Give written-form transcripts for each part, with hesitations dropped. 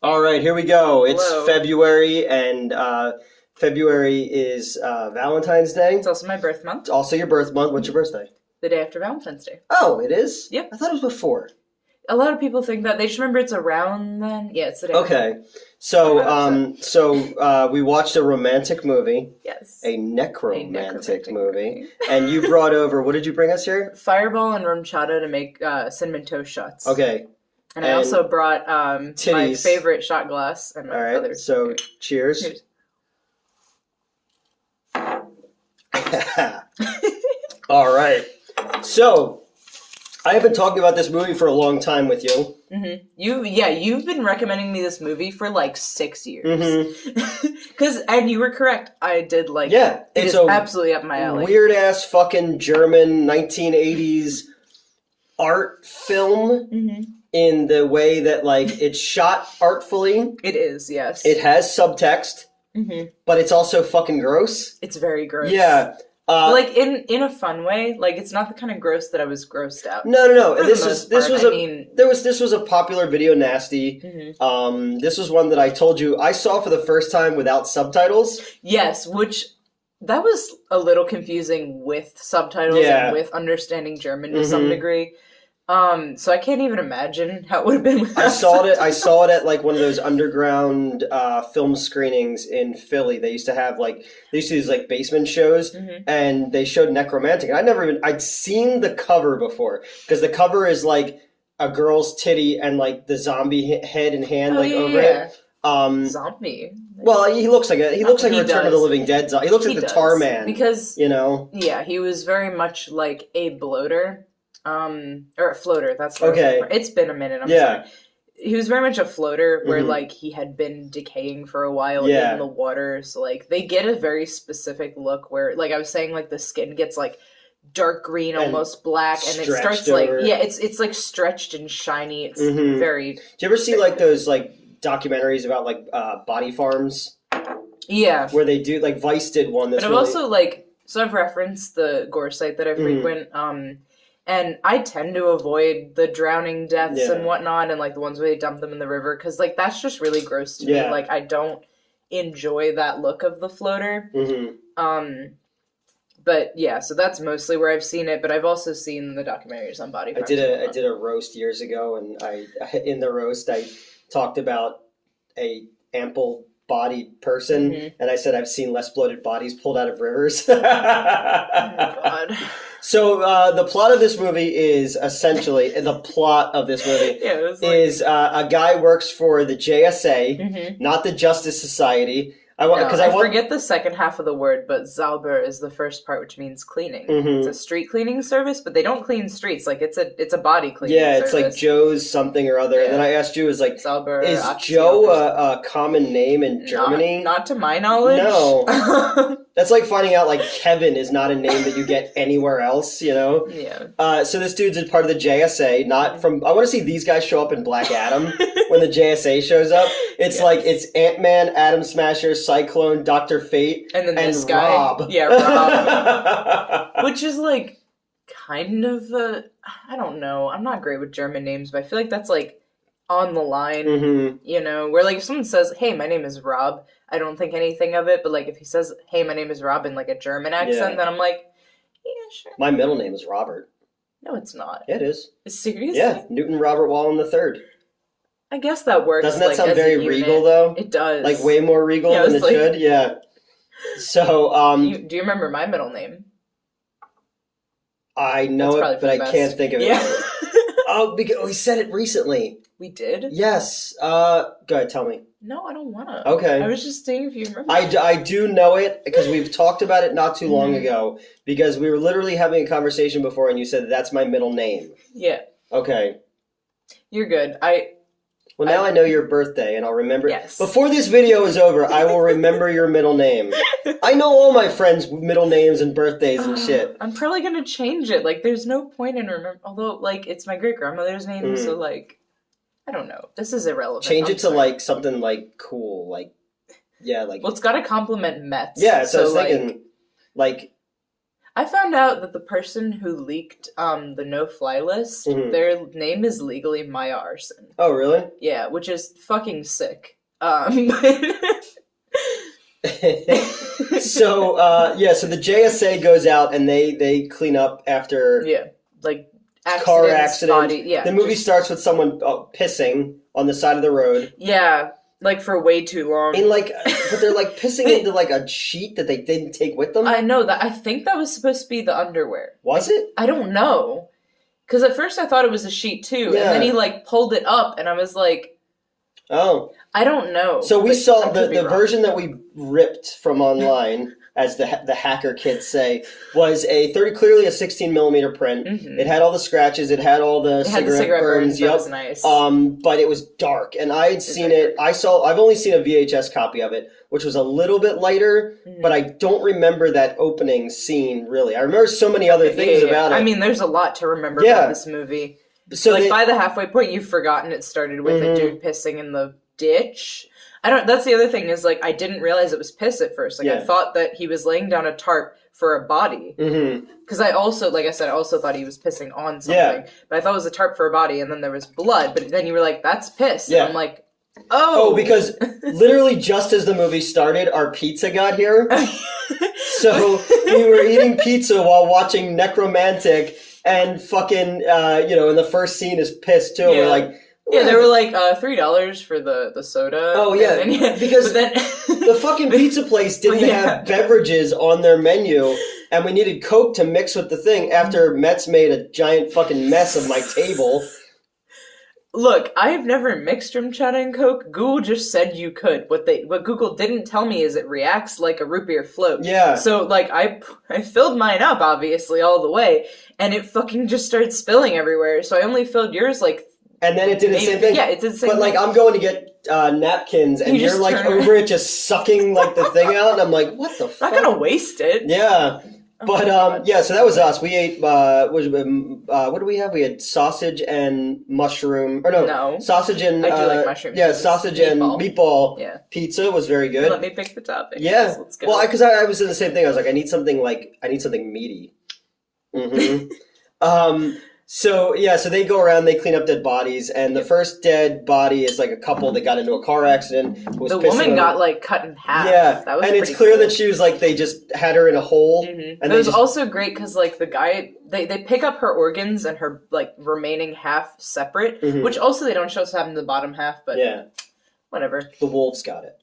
All right, here we go. It's Hello. February, and February is Valentine's Day. It's also my birth month. It's also your birth month. What's your birthday? The day after Valentine's Day. Oh, it is? Yep. I thought it was before. A lot of people think that. They just remember it's around then. Yeah, it's the day. Okay. So we watched a romantic movie. Yes. A necromantic movie. And you brought over, what did you bring us here? Fireball and rum chata to make cinnamon toast shots. Okay. And I also brought my favorite shot glass. And all right, other. So cheers. Cheers. All right. So I have been talking about this movie for a long time with you. Mm-hmm. You've been recommending me this movie for like 6 years. Mm-hmm. And you were correct. I did like it. It is absolutely up my alley. Weird ass fucking German 1980s art film. Mm-hmm. In the way that, like, it's shot artfully. It is, yes. It has subtext, but it's also fucking gross. It's very gross. Yeah. Like, in a fun way. Like, it's not the kind of gross that I was grossed out. No. This was a popular video nasty. Mm-hmm. This was one that I told you I saw for the first time without subtitles. Yes, which... That was a little confusing with subtitles and with understanding German to some degree. So I can't even imagine how it would have been without subtitles. I saw it at like one of those underground film screenings in Philly. They used to do these like basement shows, and they showed Necromantic. And I'd seen the cover before, because the cover is like a girl's titty and like the zombie head and hand over it. Zombie. Well, he looks like a Return of the Living Dead zombie. He looks like the Tar Man. Because yeah, he was very much like a bloater. Or a floater, that's what okay. It's been a minute, I'm sorry. He was very much a floater where, like, he had been decaying for a while in the water. So, like, they get a very specific look where, like I was saying, like, the skin gets, like, dark green, almost black, and it starts, over. like, it's, like, stretched and shiny. It's very... Do you ever see, like, those, like, documentaries about, like, body farms? Yeah. Where they do, like, Vice did one that's But I've also, like... So I've referenced the gore site that I frequent, and I tend to avoid the drowning deaths and whatnot, and, like, the ones where they dump them in the river, because, like, that's just really gross to me. Like, I don't enjoy that look of the floater. But, yeah, so that's mostly where I've seen it, but I've also seen the documentaries on body parts. I did a roast years ago, and in the roast, I talked about a ample-bodied person, and I said I've seen less bloated bodies pulled out of rivers. Oh, God. So the plot of this movie is essentially a guy works for the JSA, not the Justice Society. I forget the second half of the word, but Sauber is the first part, which means cleaning. It's a street cleaning service, but they don't clean streets. Like, it's a body cleaning service. It's like Joe's something or other. Yeah. And then I asked you, is Sauber, is Joe a common name in Germany? Not to my knowledge. No. That's like finding out, like, Kevin is not a name that you get anywhere else, you know? Yeah. So this dude's a part of the JSA, I want to see these guys show up in Black Adam when the JSA shows up. It's like, it's Ant-Man, Atom Smasher, Cyclone, Dr. Fate, and then this guy. Rob. Yeah, Rob. Which is, like, kind of I don't know. I'm not great with German names, but I feel like that's, like, on the line, you know? Where, like, if someone says, hey, my name is Rob, I don't think anything of it, but, like, if he says, hey, my name is Rob in, like, a German accent, then I'm like, yeah, sure. My middle name is Robert. No, it's not. Yeah, it is. Seriously? Yeah, Newton Robert Wallen III. I guess that works. Doesn't that sound very regal, though? It does. Like, way more regal than it should? Yeah. So, do you remember my middle name? I know it, but I can't think of it. Oh, because we said it recently. We did? Yes. Go ahead, tell me. No, I don't want to. Okay. I was just saying if you remember. I do know it, because we've talked about it not too long ago, because we were literally having a conversation before, and you said, that's my middle name. Yeah. Okay. You're good. Well, now I know your birthday, and I'll remember. Yes. Before this video is over, I will remember your middle name. I know all my friends' middle names and birthdays and shit. I'm probably going to change it. Like, there's no point in although, like, it's my great-grandmother's name, so, like, I don't know. This is irrelevant. Change it to, like, something, like, cool. Like, yeah, like... Well, it's got to compliment Mets. Yeah, so I was thinking, like... I found out that the person who leaked the no-fly list, their name is legally Maya Arson. Oh, really? Yeah, which is fucking sick. So the JSA goes out and they clean up after car accident. The movie starts with someone pissing on the side of the road. Yeah, for way too long. But they're pissing into a sheet that they didn't take with them. I know that. I think that was supposed to be the underwear. Was it? I don't know. Because at first I thought it was a sheet too, and then he pulled it up, and I was like, "Oh, I don't know." So we saw the version that we ripped from online, as the hacker kids say, was clearly a 16mm print. Mm-hmm. It had all the scratches. It had all the cigarette burns. That was nice. But it was dark, and I had seen it. I've only seen a VHS copy of it, which was a little bit lighter, but I don't remember that opening scene really. I remember so many other things about it. I mean, there's a lot to remember about this movie. So by the halfway point, you've forgotten it started with a dude pissing in the ditch. That's the other thing is, I didn't realize it was piss at first. I thought that he was laying down a tarp for a body. Because I also, like I said, I also thought he was pissing on something. Yeah. But I thought it was a tarp for a body, and then there was blood. But then you were like, that's piss. Yeah. And I'm like, oh, because literally just as the movie started, our pizza got here. So we were eating pizza while watching Necromantic, and fucking, and the first scene is piss too. Yeah. We're like, yeah, they were $3 for the soda. Oh yeah, because the fucking pizza place didn't have beverages on their menu, and we needed Coke to mix with the thing. After Metz made a giant fucking mess of my table. Look, I've never mixed rum chata and Coke. Google just said you could. What Google didn't tell me is it reacts like a root beer float. Yeah. So I filled mine up obviously all the way, and it fucking just started spilling everywhere. So I only filled yours And then it did the same thing. Yeah, it did the same thing. But I'm going to get napkins, and you're over it, just sucking the thing out, and I'm like, what the fuck? I'm not gonna waste it. Yeah. But so that was us. We ate. What did we have? We had sausage and mushroom. Or no, sausage and. I do like mushrooms. Yeah, sausage and meatball. Yeah. Pizza was very good. Let me pick the topping. Yeah. Let's go. Well, because I was in the same thing. I was like, I need something meaty. Mm-hmm. So they go around, they clean up dead bodies, and the first dead body is a couple that got into a car accident. The woman got cut in half. Yeah, that was and it's clear that she was they just had her in a hole. Mm-hmm. And it was also great because the guy they pick up her organs and her remaining half separate, which also they don't show us having the bottom half, but whatever. The wolves got it.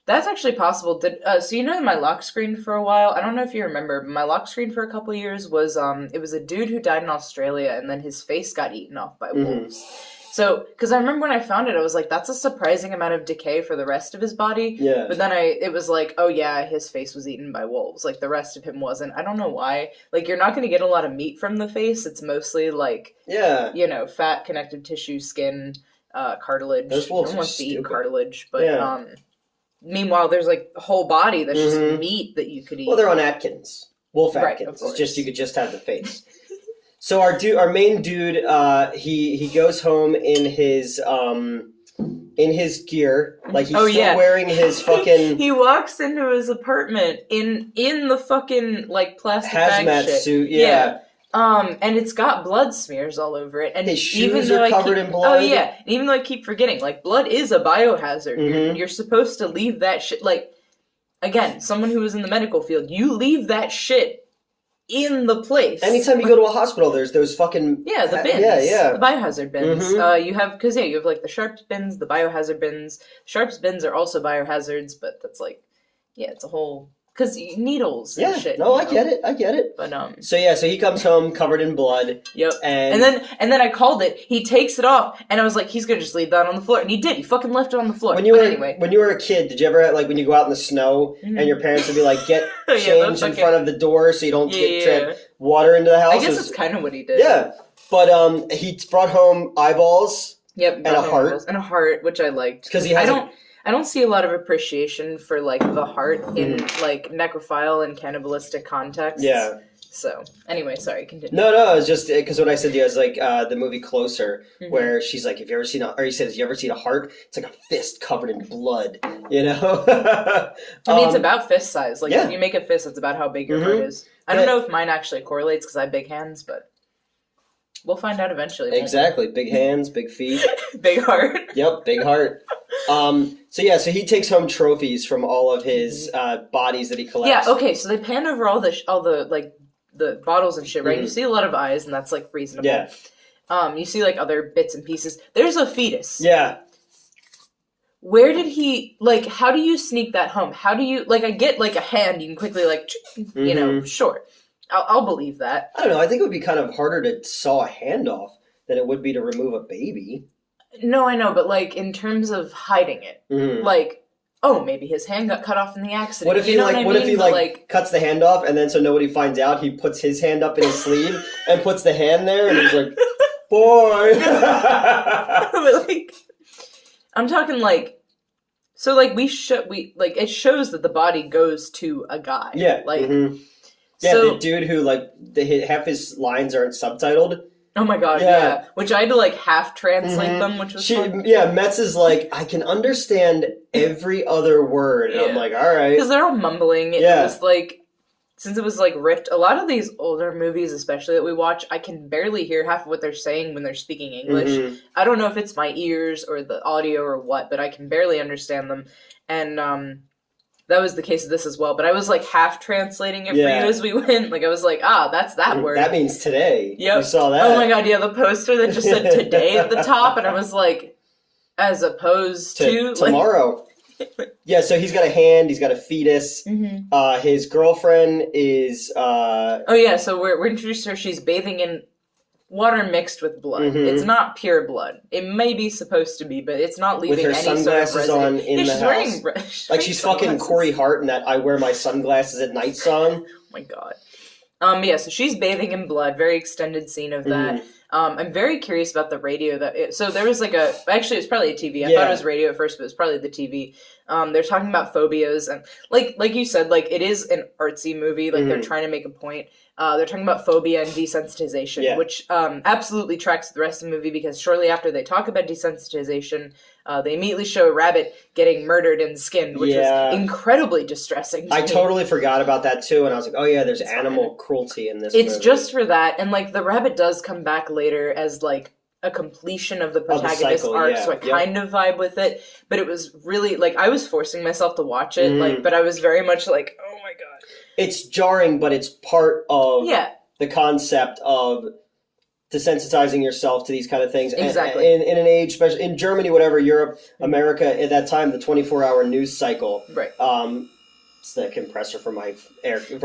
That's actually possible. So my lock screen for a while, I don't know if you remember, but my lock screen for a couple of years was, it was a dude who died in Australia, and then his face got eaten off by wolves. So, because I remember when I found it, I was like, that's a surprising amount of decay for the rest of his body. Yeah. But then it was like, oh yeah, his face was eaten by wolves. The rest of him wasn't. I don't know why. You're not going to get a lot of meat from the face. It's mostly fat, connective tissue, skin, cartilage. Those wolves no one wants to eat cartilage, but meanwhile, there's a whole body that's just meat that you could eat. Well, they're on Atkins. Wolf Atkins. It's just you could just have the face. So our main dude, he goes home in his gear, he's still wearing his fucking. He walks into his apartment in the fucking plastic hazmat bag shit. Suit. Yeah. And it's got blood smears all over it, and his shoes are covered in blood. Oh yeah, and even though I keep forgetting, blood is a biohazard. You're supposed to leave that shit. Again, someone who is in the medical field, you leave that shit in the place. Anytime you go to a hospital, there's those fucking the bins, the biohazard bins. You have the sharps bins, the biohazard bins. Sharps bins are also biohazards, but that's it's a whole. Because needles and shit. No, I get it. But So he comes home covered in blood. Yep. And then I called it. He takes it off, and I was like, he's gonna just leave that on the floor, and he did. He fucking left it on the floor. When you were a kid, did you ever when you go out in the snow and your parents would be like, get change in front of the door so you don't get water into the house? I guess that's kind of what he did. Yeah, but he brought home eyeballs. Yep. And a heart. And a heart, which I liked because he has. I don't see a lot of appreciation for the heart in necrophile and cannibalistic contexts. Yeah. So, anyway, sorry, continue. No, it's just because what I said to you is like the movie Closer, where she's like, "Have you ever seen or he says, "You ever seen a heart? It's like a fist covered in blood." You know. I mean, it's about fist size. Like, yeah. if you make a fist, it's about how big your heart is. I don't know if mine actually correlates because I have big hands, but we'll find out eventually. Exactly, big hands, big feet, big heart. Yep, big heart. So he takes home trophies from all of his bodies that he collects. Yeah. Okay. So they pan over all the like the bottles and shit, right? You see a lot of eyes, and that's like reasonable. Yeah. You see like other bits and pieces. There's a fetus. Yeah. Where did he, like, how do you sneak that home? How do you, like, I get, like, a hand, you can quickly, like, you know, sure. I'll believe that. I don't know, I think it would be kind of harder to saw a hand off than it would be to remove a baby. No, I know, but, like, in terms of hiding it, like, oh, maybe his hand got cut off in the accident. What if he, cuts the hand off, and then so nobody finds out, he puts his hand up in his sleeve and puts the hand there, and he's like, boy! But, like... I'm talking like, so like it shows that the body goes to a guy. Yeah. Like, yeah, so, the dude who like half his lines aren't subtitled. Oh my god, yeah. Which I had to like half translate them, which was fun. Yeah, Metz is like, I can understand every other word. And I'm like, all right. Because they're all mumbling. It was like, since it was like ripped, a lot of these older movies, especially that we watch, I can barely hear half of what they're saying when they're speaking English. I don't know if it's my ears or the audio or what, but I can barely understand them. And that was the case of this as well. But I was like half translating it for you as we went. Like I was like, that's that word. That means today. Yep. You saw that. Oh my god, yeah, the poster that just said today at the top. And I was like, as opposed to tomorrow. Like, yeah, so he's got a hand, he's got a fetus. His girlfriend is oh yeah, so we're introduced to her. She's bathing in water mixed with blood. It's not pure blood. It may be supposed to be, but it's not leaving with her any sunglasses sort of on in the house. She's fucking Corey Hart in that "I Wear My Sunglasses at Night" song. Oh my god. Yeah, so she's bathing in blood. Very extended scene of that. I'm very curious about the radio so there was like actually it was probably a TV. I thought it was radio at first, but it was probably the TV. They're talking about phobias and like you said, like it is an artsy movie. Like they're trying to make a point. They're talking about phobia and desensitization, which absolutely tracks the rest of the movie because shortly after they talk about desensitization, they immediately show a rabbit getting murdered and skinned, which was incredibly distressing to me. Totally forgot about that too, and I was like, oh yeah, there's animal cruelty in this movie. It's just for that, and like the rabbit does come back later as like a completion of the protagonist's arc, so I kind of vibe with it, but it was really, like, I was forcing myself to watch it, like, but I was very much like, oh my god. It's jarring, but it's part of the concept of desensitizing yourself to these kind of things. Exactly. In an age, especially in Germany, whatever, Europe, America, at that time, the 24-hour news cycle. Right. It's the compressor for my air your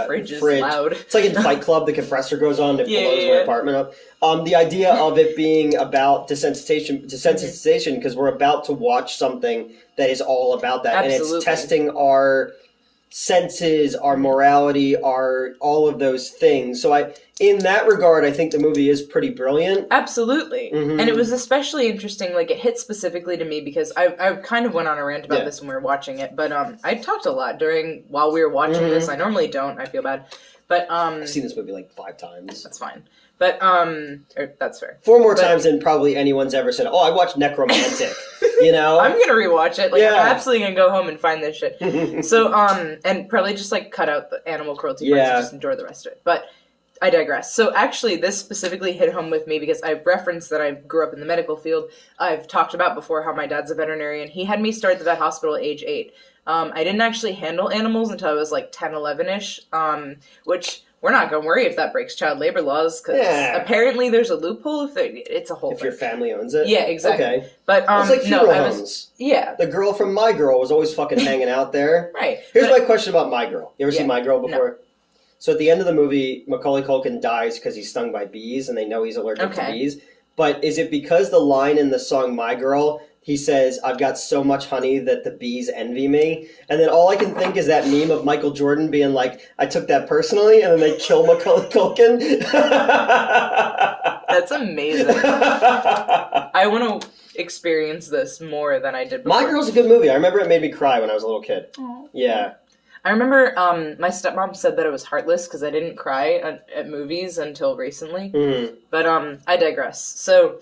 fridge is loud. It's like in Fight Club, the compressor goes on, it blows my apartment up. The idea of it being about desensitization, because we're about to watch something that is all about that, and it's testing our senses, our morality, all of those things. So in that regard, I think the movie is pretty brilliant. Absolutely. And it was especially interesting, like it hit specifically to me because I kind of went on a rant about this when we were watching it, but I talked a lot while we were watching this. I normally don't, I feel bad. But I've seen this movie like 5 times. That's fine. But that's fair. 4 more times than probably anyone's ever said, oh, I watched Necromantic. You know? I'm gonna rewatch it. Like, I'm absolutely gonna go home and find this shit. So, and probably just, like, cut out the animal cruelty parts and just enjoy the rest of it. But I digress. So, actually, this specifically hit home with me because I've referenced that I grew up in the medical field. I've talked about before how my dad's a veterinarian. He had me start at the vet hospital at age 8. I didn't actually handle animals until I was, like, 10, 11-ish, which... We're not going to worry if that breaks child labor laws, because apparently there's a loophole it's a whole thing. If your family owns it? Yeah, exactly. Okay. But, it's like funeral homes. Yeah. The girl from My Girl was always fucking hanging out there. Right. Here's my question about My Girl. You ever seen My Girl before? No. So at the end of the movie, Macaulay Culkin dies because he's stung by bees, and they know he's allergic to bees. But is it because the line in the song My Girl... He says, I've got so much honey that the bees envy me. And then all I can think is that meme of Michael Jordan being like, I took that personally, and then they kill Macaulay Culkin. That's amazing. I want to experience this more than I did before. My Girl's a good movie. I remember it made me cry when I was a little kid. Aww. Yeah. I remember my stepmom said that I was heartless because I didn't cry at movies until recently. Mm. But I digress. So,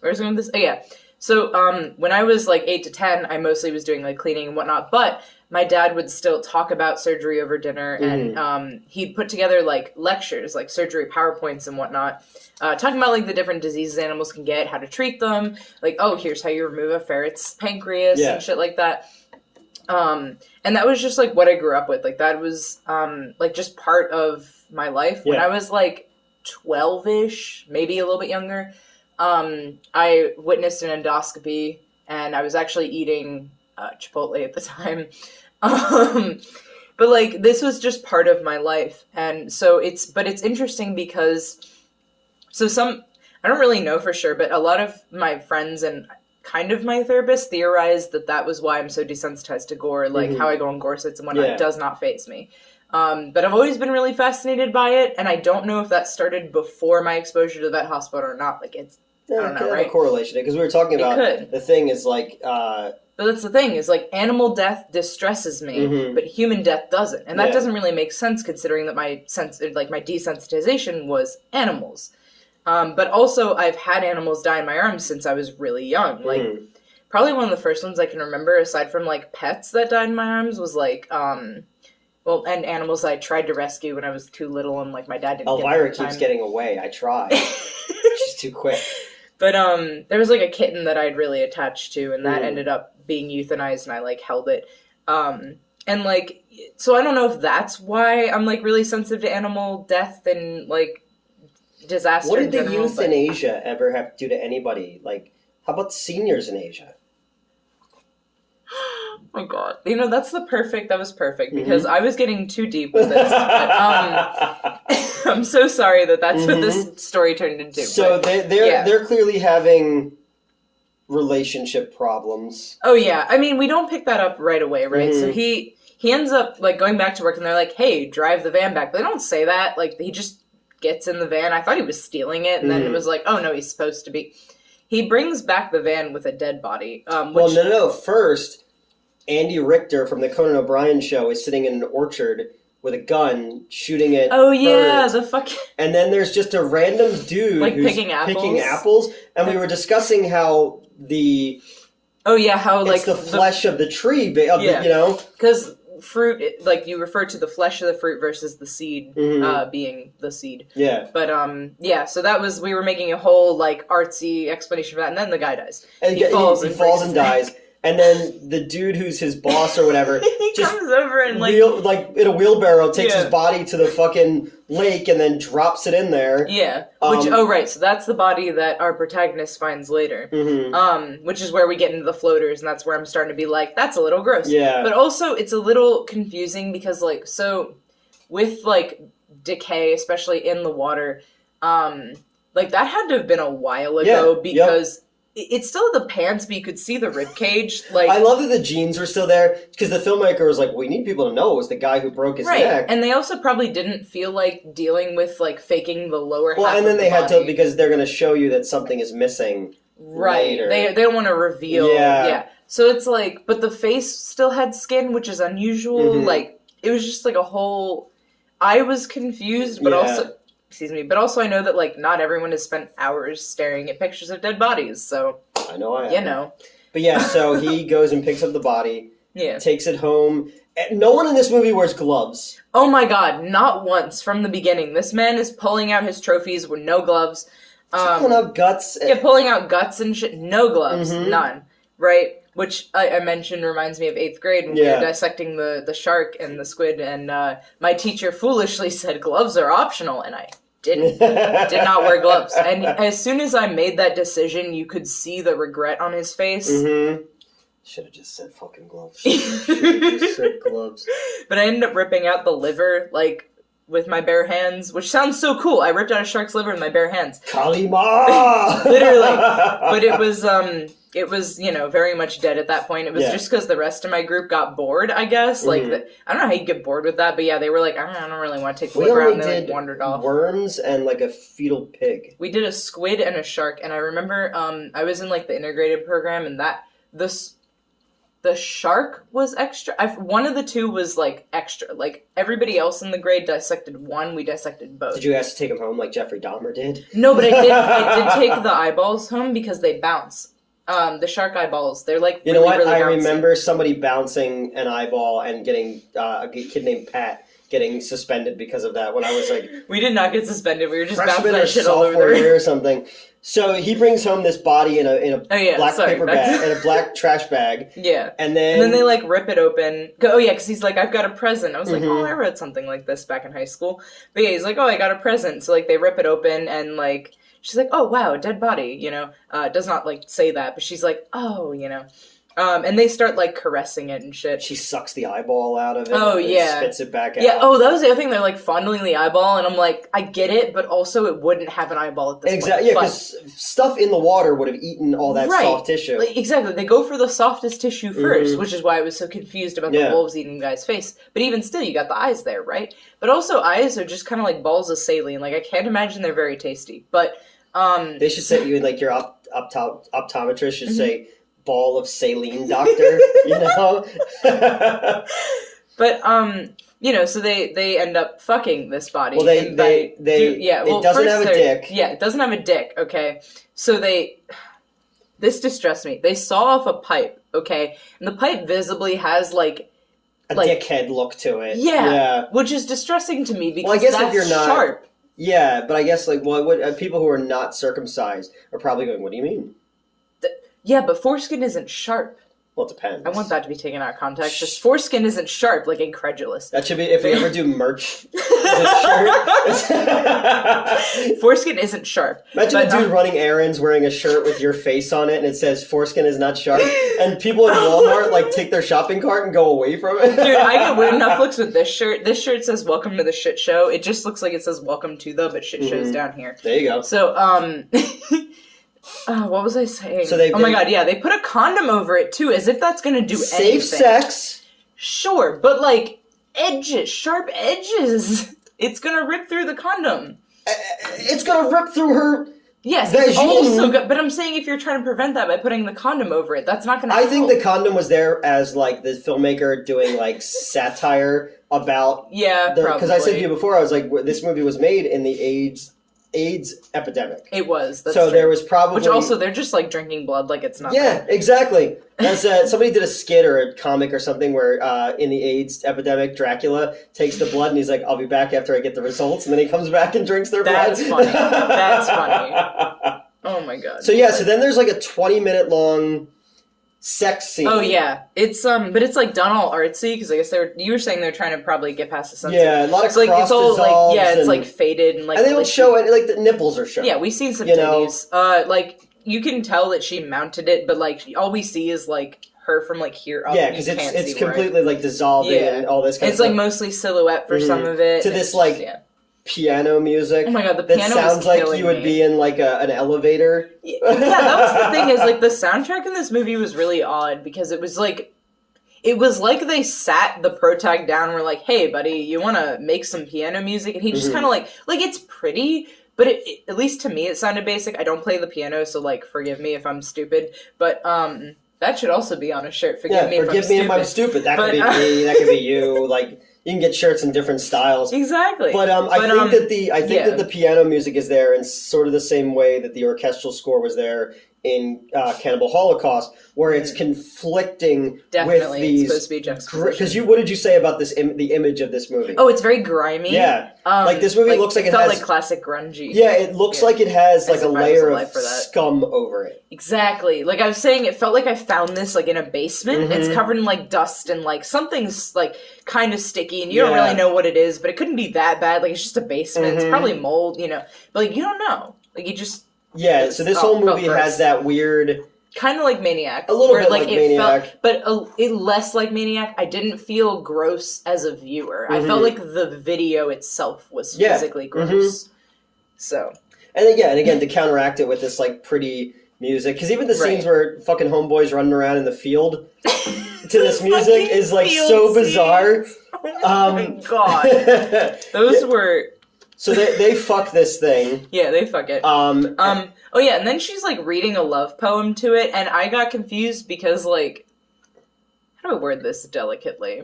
where's going with this? Oh, yeah. So when I was like 8 to 10, I mostly was doing like cleaning and whatnot. But my dad would still talk about surgery over dinner, and he'd put together like lectures, like surgery PowerPoints and whatnot, talking about like the different diseases animals can get, how to treat them. Like, oh, here's how you remove a ferret's pancreas and shit like that. And that was just like what I grew up with. Like that was like just part of my life. When I was like 12-ish, maybe a little bit younger, I witnessed an endoscopy, and I was actually eating Chipotle at the time. But like this was just part of my life. And so it's interesting because I don't really know for sure, but a lot of my friends and kind of my therapist theorized that was why I'm so desensitized to gore, like how I go on gore sites and whatnot does not faze me. But I've always been really fascinated by it, and I don't know if that started before my exposure to that hospital or not. Like it's, I don't know, right? A correlation, because we were talking about the thing is like... But that's the thing, is like animal death distresses me, but human death doesn't. And that doesn't really make sense considering that my desensitization was animals. But also, I've had animals die in my arms since I was really young. Like, probably one of the first ones I can remember, aside from, like, pets that died in my arms, was, like, and animals I tried to rescue when I was too little and, like, my dad didn't Elvira keeps getting away. I try. She's too quick. But, there was, like, a kitten that I'd really attached to, and that ended up being euthanized, and I, like, held it. And, like, so I don't know if that's why I'm, like, really sensitive to animal death and, like, disaster. What did the youth in Asia ever have to do to anybody? Like, how about seniors in Asia? Oh my god. You know, that was perfect, because I was getting too deep with this. But, I'm so sorry that's what this story turned into. So they're clearly having relationship problems. Oh yeah. I mean, we don't pick that up right away, right? So he ends up, like, going back to work, and they're like, hey, drive the van back. But they don't say that. Like, he just gets in the van. I thought he was stealing it, and then it was like, oh no, he's supposed to be. He brings back the van with a dead body. Well, no. First, Andy Richter from the Conan O'Brien show is sitting in an orchard with a gun, shooting at birds. The fucking... And then there's just a random dude like who's picking apples. And we were discussing how the... Oh yeah, how like... It's the flesh of the tree, you know? Because fruit, like, you refer to the flesh of the fruit versus the seed being the seed. Yeah. But, so that was, we were making a whole, like, artsy explanation for that, and then the guy dies. And he falls and dies. And then the dude who's his boss or whatever he just comes over and like in a wheelbarrow takes his body to the fucking lake and then drops it in there. Yeah. So that's the body that our protagonist finds later. Which is where we get into the floaters, and that's where I'm starting to be like, that's a little gross. Yeah. But also it's a little confusing because, like, so with, like, decay, especially in the water, like, that had to have been a while ago because it's still the pants, but you could see the rib cage. Like, I love that the jeans were still there, because the filmmaker was like, we need people to know it was the guy who broke his neck. And they also probably didn't feel like dealing with, like, faking the lower half of the body. Well, and then they had to, because they're going to show you that something is missing later. They don't want to reveal. Yeah. So it's like, but the face still had skin, which is unusual. Like, it was just like a whole... I was confused, but also... Excuse me, but also I know that, like, not everyone has spent hours staring at pictures of dead bodies, so... I know I have. You know. But yeah, so he goes and picks up the body, takes it home. And no one in this movie wears gloves. Oh my god, not once from the beginning. This man is pulling out his trophies with no gloves. Pulling out guts. Pulling out guts and shit. No gloves. None. Right? Which I mentioned reminds me of 8th grade when we were dissecting the shark and the squid, and my teacher foolishly said gloves are optional, and I did not wear gloves. And as soon as I made that decision, you could see the regret on his face. Should have just said fucking gloves. Should have just said gloves. But I ended up ripping out the liver, like, with my bare hands, which sounds so cool. I ripped out a shark's liver with my bare hands. Kalima! Literally. But it was, you know, very much dead at that point. It was just because the rest of my group got bored, I guess. Like, I don't know how you get bored with that, but yeah, they were like, I don't really want to take the liver out, and they, like, wandered off. Worms and, like, a fetal pig. We did a squid and a shark, and I remember I was in, like, the integrated program, and the the shark was extra. One of the two was, like, extra. Like, everybody else in the grade dissected one. We dissected both. Did you ask to take them home like Jeffrey Dahmer did? No, but I did take the eyeballs home because they bounce. The shark eyeballs, they're, like, you know what? really I bouncy. remember somebody bouncing an eyeball and getting a kid named Pat getting suspended because of that when I was like... We did not get suspended. We were just bouncing freshman or that shit all over sophomore there. year or something. So he brings home this body in a black paper bag, in a black trash bag. Yeah. And then they, like, rip it open. Oh, yeah, because he's like, I've got a present. I was like, oh, I read something like this back in high school. But yeah, he's like, oh, I got a present. So, like, they rip it open and, like... She's like, oh, wow, a dead body, you know? Does not, like, say that, but she's like, oh, you know? And they start, like, caressing it and shit. she sucks the eyeball out of it. Oh, and yeah. spits it back out. Yeah, oh, that was the other thing. They're, like, fondling the eyeball, and I'm like, I get it, but also it wouldn't have an eyeball at this point. Exactly, yeah, because stuff in the water would have eaten all that soft tissue. Like, exactly. They go for the softest tissue first, which is why I was so confused about the wolves eating the guy's face. But even still, you got the eyes there, right? But also, eyes are just kind of like balls of saline. Like, I can't imagine they're very tasty. But, they should say, you like, your optometrist should say, ball of saline doctor, you know? But, you know, so they end up fucking this body. Well, it doesn't have a dick. Yeah, it doesn't have a dick, okay? So this distressed me. They saw off a pipe, okay? And the pipe visibly has, like... A dickhead look to it. Yeah, which is distressing to me because I guess that's if you're not, sharp. Yeah, but I guess, like, people who are not circumcised are probably going, what do you mean? Yeah, but foreskin isn't sharp. Well, it depends. I want that to be taken out of context. Just foreskin isn't sharp, like incredulous. That should be, if we ever do merch, foreskin isn't sharp. Imagine a dude running errands wearing a shirt with your face on it and it says foreskin is not sharp, and people in Walmart, like, take their shopping cart and go away from it. Dude, I get weird enough looks with this shirt. This shirt says welcome to the shit show. It just looks like it says welcome to the, but shit show's down here. There you go. So, what was I saying? So my god, yeah, they put a condom over it too, as if that's gonna do anything. Safe sex. Sure, but like edges, sharp edges. It's gonna rip through the condom. It's gonna rip through her. Yes, it's also good. But I'm saying if you're trying to prevent that by putting the condom over it, that's not gonna help. I think the condom was there as, like, the filmmaker doing, like, satire about... Yeah, probably. Because I said to you before, I was like, this movie was made in the AIDS epidemic. It was. That's so true. there was probably... Which also, they're just, like, drinking blood like it's nothing. Yeah, exactly. As somebody did a skit or a comic or something where in the AIDS epidemic, Dracula takes the blood and he's like, I'll be back after I get the results. And then he comes back and drinks their blood. That's funny. That's funny. Oh my god. So yeah, so then there's like a 20-minute long sex scene. Oh yeah, it's but it's like done all artsy because I guess you were saying they're trying to probably get past the sunset. Yeah, a lot of it's like it's all like it's like faded and like. And they don't show it, like the nipples are shown. Yeah, we've seen some titties. Like you can tell that she mounted it, but like all we see is like her from like here up. Yeah, because it's completely like dissolving and all this kind of stuff. It's like mostly silhouette for some of it. To this like. Yeah. Piano music. Oh my god, the piano sounds like you would be in like an elevator. Yeah, that was the thing is like the soundtrack in this movie was really odd because it was like they sat the protag down and were like, hey buddy, you want to make some piano music? And he just kind of like it's pretty, but it, at least to me it sounded basic. I don't play the piano, so like forgive me if I'm stupid, but that should also be on a shirt. Forgive me if I'm stupid. That could be me, that could be you, like you can get shirts in different styles. Exactly. But I think that the piano music is there in sort of the same way that the orchestral score was there in Cannibal Holocaust, where it's conflicting with these. It's supposed to be juxtaposition. Because what did you say about this? The image of this movie? Oh, it's very grimy. Yeah, like this movie looks like it felt has like classic grungy. Yeah, it looks like it has like a layer of scum over it. Exactly. Like I was saying, it felt like I found this like in a basement. It's covered in like dust and like something's like kind of sticky, and you don't really know what it is, but it couldn't be that bad. Like it's just a basement. It's probably mold, you know. But like you don't know. Like you just. Yeah, so this whole movie has that weird... Kind of like Maniac. A little bit like Maniac. But it less like Maniac. I didn't feel gross as a viewer. I felt like the video itself was physically gross. So... And again, to counteract it with this, like, pretty music. Because even the scenes where fucking homeboys running around in the field to this music is, like, so bizarre. Oh my god. Those were... So they fuck this thing. Yeah, they fuck it. Oh yeah, and then she's like reading a love poem to it, and I got confused because like how do I word this delicately?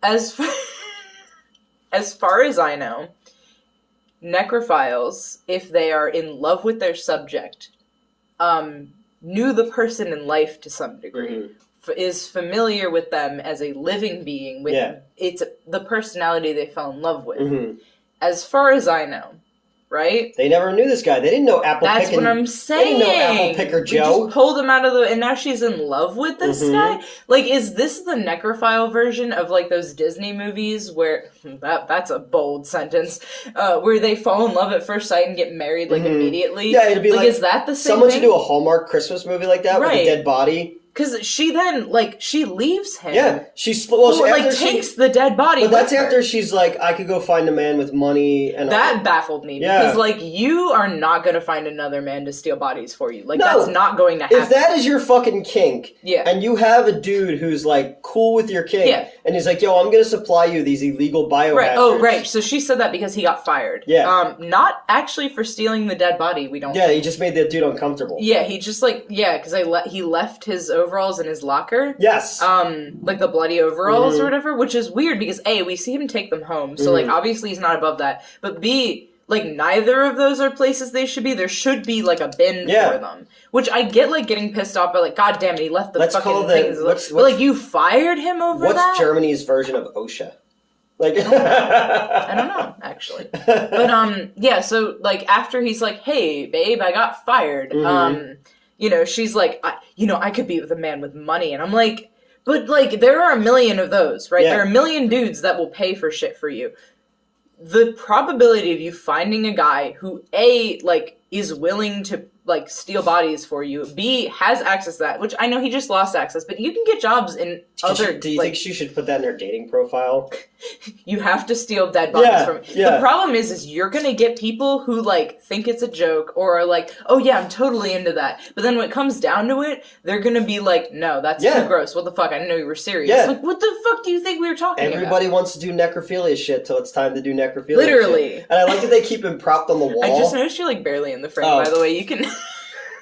As far as I know, necrophiles, if they are in love with their subject, knew the person in life to some degree, is familiar with them as a living being, with it's the personality they fell in love with. As far as I know, right? They never knew this guy. They didn't know Apple That's Picking. what I'm saying. They didn't know Apple Picker Joe. We just pulled him out of the... And now she's in love with this guy? Like, is this the necrophile version of, like, those Disney movies where... That's a bold sentence. Where they fall in love at first sight and get married, like, immediately? Yeah, it'd be like... Is that the same someone thing? should do a Hallmark Christmas movie like that with a dead body. Because she then, like, she leaves him. Yeah, takes the dead body. But that's after she's like, I could go find a man with money and that baffled me because, like, you are not going to find another man to steal bodies for you. Like, that's not going to happen. If that is your fucking kink, and you have a dude who's like cool with your kink, and he's like, yo, I'm going to supply you these illegal biohazards. Right. Oh, right. So she said that because he got fired. Yeah. Not actually for stealing the dead body. We don't. Yeah, he just made that dude uncomfortable. Yeah, he just like because he left his overalls in his locker. Yes. Like the bloody overalls or whatever, which is weird because A, we see him take them home, so like obviously he's not above that. But B, like neither of those are places they should be. There should be like a bin for them. Which I get like getting pissed off by like, God damn it, he left the fucking things. But like you fired him over that? What's Germany's version of OSHA? Like I don't know, actually. But yeah, so like after he's like, hey babe, I got fired. You know, she's like, I could be with a man with money. And I'm like, but, like, there are a million of those, right? Yeah. There are a million dudes that will pay for shit for you. The probability of you finding a guy who, A, like, is willing to, like, steal bodies for you, B, has access to that, which I know he just lost access, but you can get jobs in other... Do you think she should put that in her dating profile? You have to steal dead bodies from me. The problem is you're gonna get people who, like, think it's a joke, or are like, oh yeah, I'm totally into that. But then when it comes down to it, they're gonna be like, no, that's too gross. What the fuck? I didn't know you were serious. Like, what the fuck do you think we were talking about? Everybody wants to do necrophilia shit till it's time to do necrophilia Literally. shit. And I like that they keep him propped on the wall. I just noticed you're, like, barely in the frame, by the way. You can...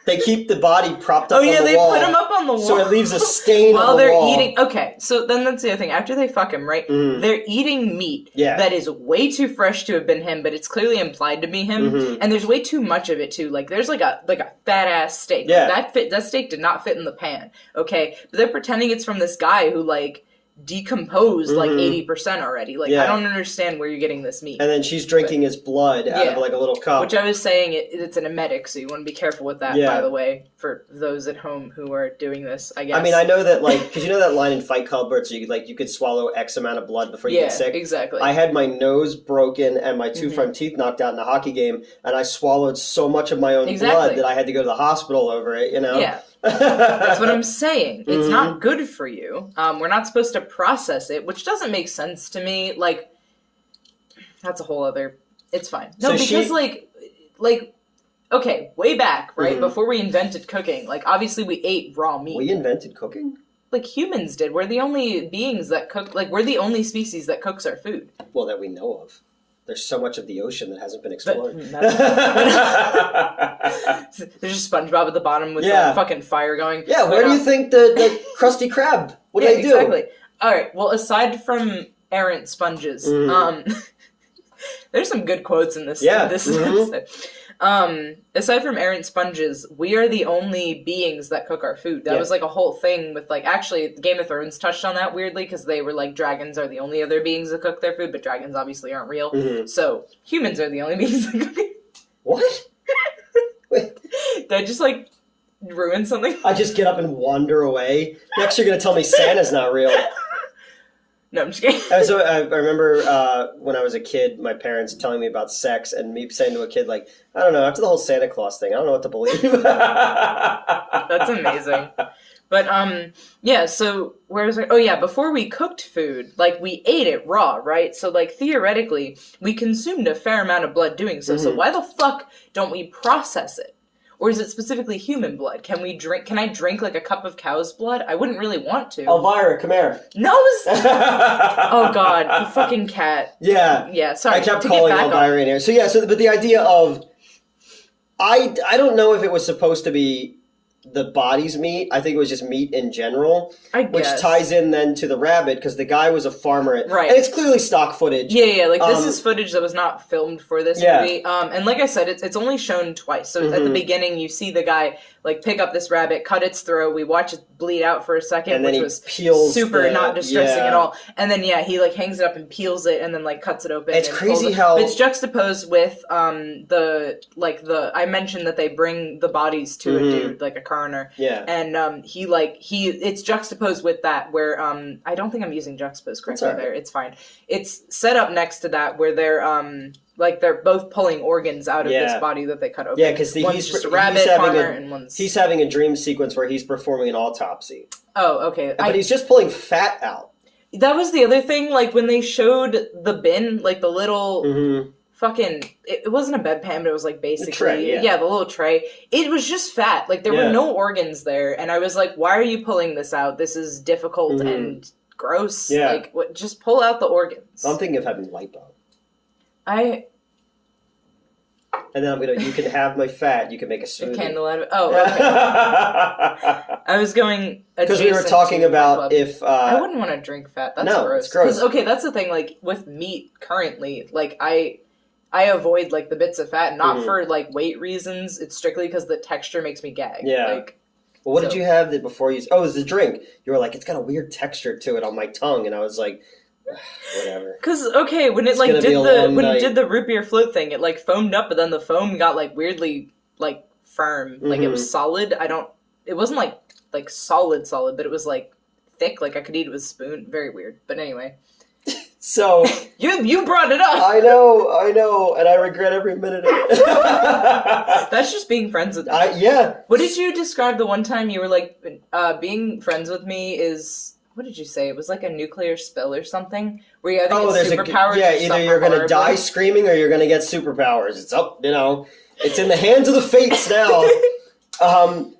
They keep the body propped up on the wall. Oh yeah, they put him up on the wall. So it leaves a stain while on the wall. While they're eating... Okay, so then that's the other thing. After they fuck him, right, they're eating meat that is way too fresh to have been him, but it's clearly implied to be him. And there's way too much of it, too. Like, there's like a fat-ass steak. Yeah. Like, that steak did not fit in the pan, okay? But they're pretending it's from this guy who, like... decomposed like 80% already. Like, I don't understand where you're getting this meat. And then she's drinking his blood out of like a little cup. Which I was saying, it's an emetic, so you want to be careful with that, by the way, for those at home who are doing this, I guess. I mean, I know that, like, because you know that line in Fight Club where it's, you could swallow X amount of blood before you get sick? Yeah, exactly. I had my nose broken and my two front teeth knocked out in a hockey game, and I swallowed so much of my own blood that I had to go to the hospital over it, you know? Yeah. That's what I'm saying. It's not good for you. We're not supposed to process it, which doesn't make sense to me. Like, that's a whole other... It's fine. No, so because, like, okay, way back, right, before we invented cooking, like, obviously we ate raw meat. We invented cooking? Like, humans did. We're the only beings that cook... Like, we're the only species that cooks our food. Well, that we know of. There's so much of the ocean that hasn't been explored. There's just SpongeBob at the bottom with the fucking fire going. Yeah, where do you think the Krusty Krab? What do they do? Exactly. All right. Well, aside from errant sponges, there's some good quotes in this. Yeah. This episode. Aside from errant sponges, we are the only beings that cook our food. That was like a whole thing with like, actually Game of Thrones touched on that weirdly because they were like, dragons are the only other beings that cook their food, but dragons obviously aren't real. So humans are the only beings that cook it. What? Wait. Did I just like ruin something? I just get up and wander away. Next you're going to tell me Santa's not real. No, I'm just kidding. So I remember when I was a kid, my parents telling me about sex and me saying to a kid, like, I don't know, after the whole Santa Claus thing, I don't know what to believe. That's amazing. But, yeah, so where was I? Oh, yeah, before we cooked food, like, we ate it raw, right? So, like, theoretically, we consumed a fair amount of blood doing so. So why the fuck don't we process it? Or is it specifically human blood? Can I drink like a cup of cow's blood? I wouldn't really want to. Elvira, come here. No! Oh god, the fucking cat. Yeah. Yeah, sorry. I kept calling Elvira in here. So yeah, but the idea of, I don't know if it was supposed to be the body's meat. I think it was just meat in general. I guess. Which ties in then to the rabbit, because the guy was a farmer. Right. And it's clearly stock footage. Yeah, like this is footage that was not filmed for this Yeah. movie. And like I said, it's only shown twice. So at the beginning, you see the guy like pick up this rabbit, cut its throat. We watch it bleed out for a second, and then which was peels super not distressing at all. And then he like hangs it up and peels it, and then like cuts it open. It's and crazy how it's juxtaposed with the I mentioned that they bring the bodies to a dude, like a coroner. Yeah. And it's juxtaposed with that where I don't think I'm using juxtaposed correctly there. It's fine. It's set up next to that where they're both pulling organs out of this body that they cut open. Yeah, because one's just a rabbit farmer and one's... He's having a dream sequence where he's performing an autopsy. Oh, okay. But he's just pulling fat out. That was the other thing, like when they showed the bin, like the little fucking... It wasn't a bedpan, but it was like basically... The tray, the little tray. It was just fat. Like there were no organs there. And I was like, why are you pulling this out? This is difficult and gross. Yeah. Like, just pull out the organs. I'm thinking of having lipo. And then you can have my fat, you can make a smoothie. A candle out of it. Oh, okay. I was going because we were talking about if... I wouldn't want to drink fat. That's gross. It's gross. Okay, that's the thing, like, with meat currently, like, I avoid, like, the bits of fat, not for, like, weight reasons. It's strictly because the texture makes me gag. Yeah. Like, well, what did you have before you... Oh, it was the drink. You were like, it's got a weird texture to it on my tongue. And I was like... Whatever. Because when it like did the root beer float thing, it like foamed up, but then the foam got like weirdly like firm, like it was solid. It wasn't like solid, but it was like thick, like I could eat it with a spoon. Very weird. But anyway, so you brought it up. I know, and I regret every minute of it. That's just being friends with me. Yeah. What did you describe the one time you were like, being friends with me is? What did you say? It was like a nuclear spill or something? Where you either get superpowers or either you're going to die screaming or you're going to get superpowers. It's up, it's in the hands of the fates now.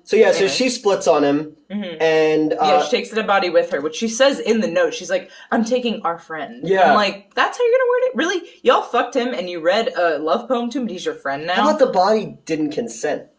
So she splits on him. And she takes the dead body with her, which she says in the note. She's like, I'm taking our friend. Yeah. I'm like, that's how you're going to word it? Really? Y'all fucked him and you read a love poem to him, but he's your friend now? How about the body didn't consent?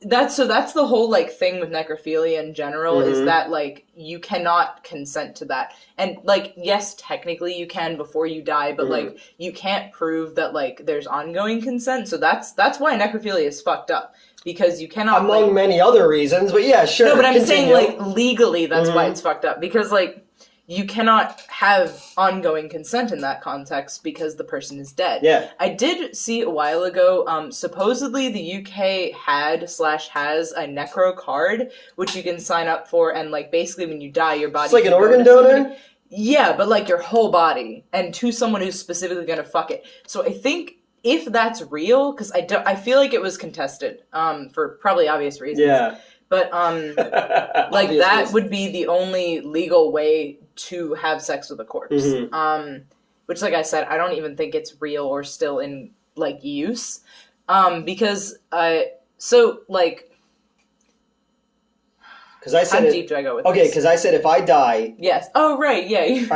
That's the whole like thing with necrophilia in general is that like you cannot consent to that, and like yes, technically you can before you die, but like you can't prove that like there's ongoing consent. So that's why necrophilia is fucked up, because you cannot among many other reasons. But yeah, sure. No, but I'm saying like legally that's why it's fucked up, because like you cannot have ongoing consent in that context because the person is dead. Yeah. I did see a while ago, supposedly the UK has a necro card, which you can sign up for, and like basically when you die, your body... It's like an organ donor? Yeah, but like your whole body, and to someone who's specifically going to fuck it. So I think if that's real, because I feel like it was contested, for probably obvious reasons. Yeah. But, like, that would be the only legal way to have sex with a corpse. Which, like I said, I don't even think it's real or still in, like, use. Because, so, like... How deep do I go with this? Okay, because I said if I die... Yes. Oh, right, yeah.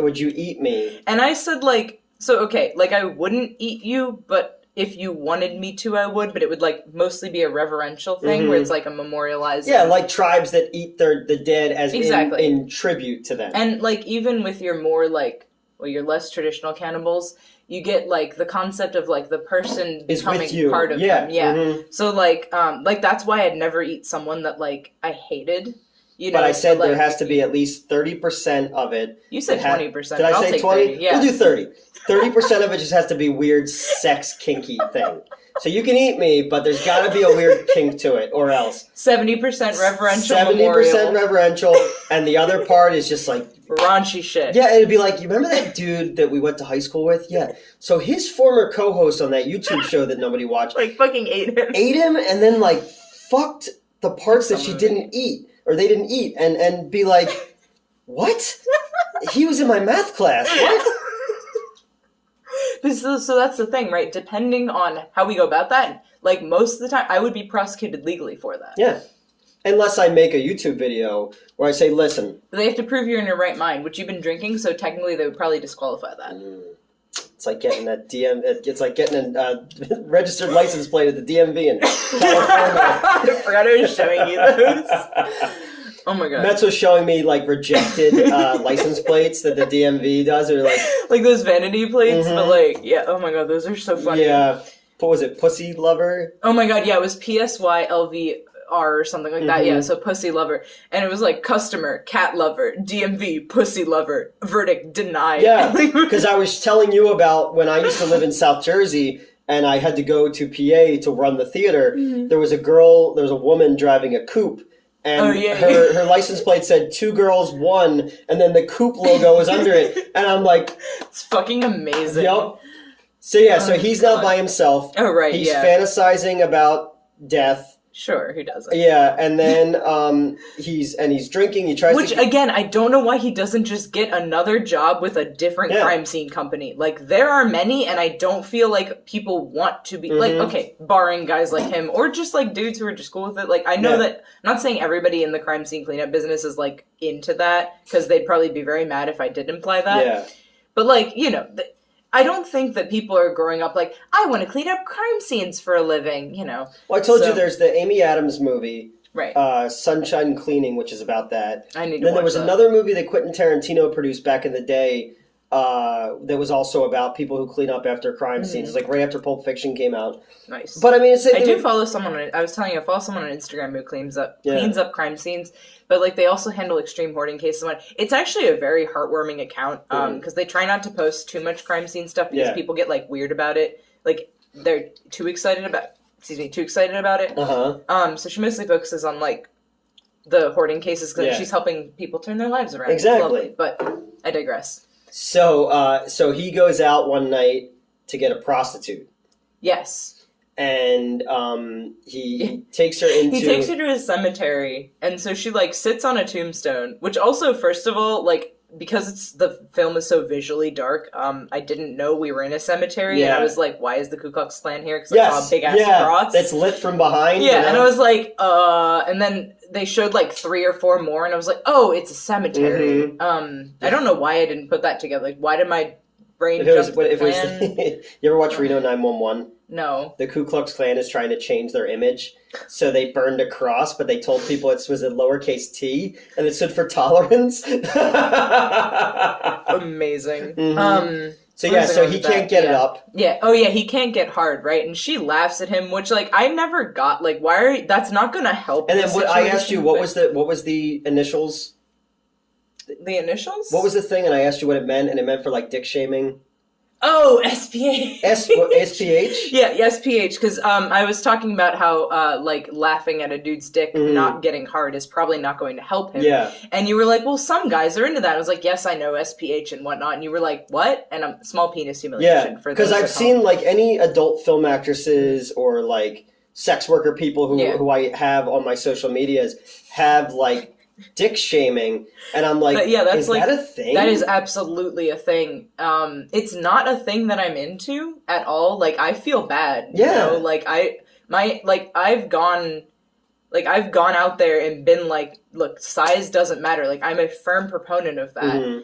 Would you eat me? And I said, like... So, okay, like, I wouldn't eat you, but... If you wanted me to, I would, but it would, like, mostly be a reverential thing where it's, like, a memorializing... Yeah, like tribes that eat the dead as in tribute to them. And, like, even with your more, like, your less traditional cannibals, you get, like, the concept of, like, the person becoming part of them. Yeah. So, like, that's why I'd never eat someone that, like, I hated. But I said there has to be at least 30% of it. You said 20%. Did I say 20? 30, yeah. We'll do 30. 30% of it just has to be weird sex kinky thing. So you can eat me, but there's got to be a weird kink to it, or else. 70% reverential 70% memorial. reverential, and the other part is just like... raunchy shit. Yeah, it'd be like, you remember that dude that we went to high school with? Yeah. So his former co-host on that YouTube show that nobody watched... like, fucking ate him. Ate him, and then, like, fucked the parts that she didn't eat. Or they didn't eat, and be like, what? He was in my math class. What? So that's the thing, right? Depending on how we go about that, like most of the time, I would be prosecuted legally for that. Yeah. Unless I make a YouTube video where I say, listen. But they have to prove you're in your right mind, which you've been drinking, so technically they would probably disqualify that. It's like getting a It's like getting a registered license plate at the DMV in California. I forgot I was showing you those. Oh my god. Metz was showing me like rejected license plates that the DMV does. They're like those vanity plates, but like, yeah, oh my god, those are so funny. Yeah. What was it? Pussy Lover? Oh my god, yeah, it was PSYLVR or something like that. Yeah, so Pussy Lover. And it was like customer, cat lover, DMV, pussy lover, verdict denied. Yeah, because I was telling you about when I used to live in South Jersey and I had to go to PA to run the theater. There was a woman driving a coupe. And her license plate said 2 girls, 1, and then the coupe logo was under it. And I'm like... It's fucking amazing. Yep. So he's not by himself. Oh, right, He's fantasizing about death. Sure, who doesn't? Yeah, and then he's drinking. He tries Which, again, I don't know why he doesn't just get another job with a different crime scene company. Like, there are many, and I don't feel like people want to be... Like, okay, barring guys like him, or just, like, dudes who are just cool with it. Like, I know that... I'm not saying everybody in the crime scene cleanup business is, like, into that, because they'd probably be very mad if I did imply that. Yeah. But, like, you know... I don't think that people are growing up like, I want to clean up crime scenes for a living, you know. Well, I told you there's the Amy Adams movie, right? Sunshine Cleaning, which is about that. I need to watch that. Then there was another movie that Quentin Tarantino produced back in the day that was also about people who clean up after crime scenes. It's like right after Pulp Fiction came out. Nice. But I mean, I do follow someone. I was telling you, I follow someone on Instagram who cleans up crime scenes. But like they also handle extreme hoarding cases. It's actually a very heartwarming account because they try not to post too much crime scene stuff because people get like weird about it. Like they're too excited about it. So she mostly focuses on like the hoarding cases because she's helping people turn their lives around. Exactly. But I digress. So he goes out one night to get a prostitute. Yes. And he takes her into... He takes her to his cemetery, and so she, like, sits on a tombstone, which also, first of all, like, because the film is so visually dark, I didn't know we were in a cemetery, and I was like, why is the Ku Klux Klan here? Because I saw a big-ass cross. That's lit from behind. Yeah, and I was like, and then they showed, like, 3 or 4 more, and I was like, oh, it's a cemetery. I don't know why I didn't put that together. Like, why did my brain jump to the plan? You ever watch Reno 911? No. The Ku Klux Klan is trying to change their image, so they burned a cross, but they told people it was a lowercase t, and it stood for tolerance. Amazing. So he can't get it up. Yeah. Oh yeah, he can't get hard, right? And she laughs at him, which like I never got. Like, why are that's not going to help? And then I asked you, what was the initials? The initials? What was the thing? And I asked you what it meant, and it meant for like dick shaming. Oh, SPH. SPH? Yeah, SPH, because I was talking about how, like, laughing at a dude's dick not getting hard is probably not going to help him. Yeah. And you were like, well, some guys are into that. I was like, yes, I know SPH and whatnot. And you were like, what? And small penis humiliation. Yeah, because I've seen, like, any adult film actresses or, like, sex worker people who I have on my social medias have, like, dick shaming, and I'm like, that's is like, that a thing? That is absolutely a thing. It's not a thing that I'm into at all. Like, I feel bad. Yeah. You know? Like, I've gone out there and been like, look, size doesn't matter. Like, I'm a firm proponent of that.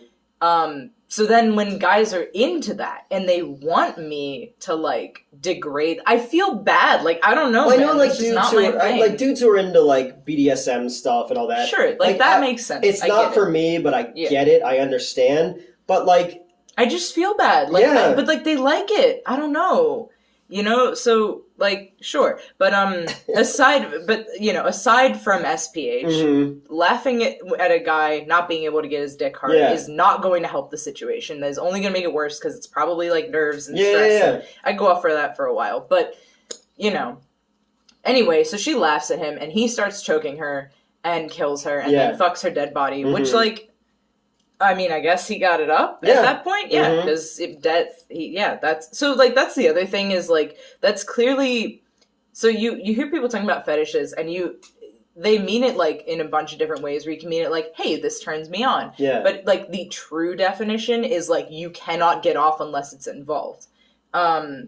So then when guys are into that and they want me to like degrade, I feel bad. Like, I don't know. Well, I know like dudes who are into like BDSM stuff and all that. Sure, like that makes sense. It's not for me, but I get it. I understand. But like, I just feel bad. Like, but like they like it. I don't know. You know, so like sure, but aside from SPH, laughing at a guy not being able to get his dick hard is not going to help the situation. That is only going to make it worse because it's probably like nerves and stress. And I go off for that for a while, but you know. Anyway, so she laughs at him and he starts choking her and kills her and then fucks her dead body, which like. I mean, I guess he got it up at that point. Yeah, because that's so. Like, that's the other thing is like that's clearly. So you hear people talking about fetishes, and they mean it like in a bunch of different ways. Where you can mean it like, "Hey, this turns me on." Yeah. But like the true definition is like you cannot get off unless it's involved.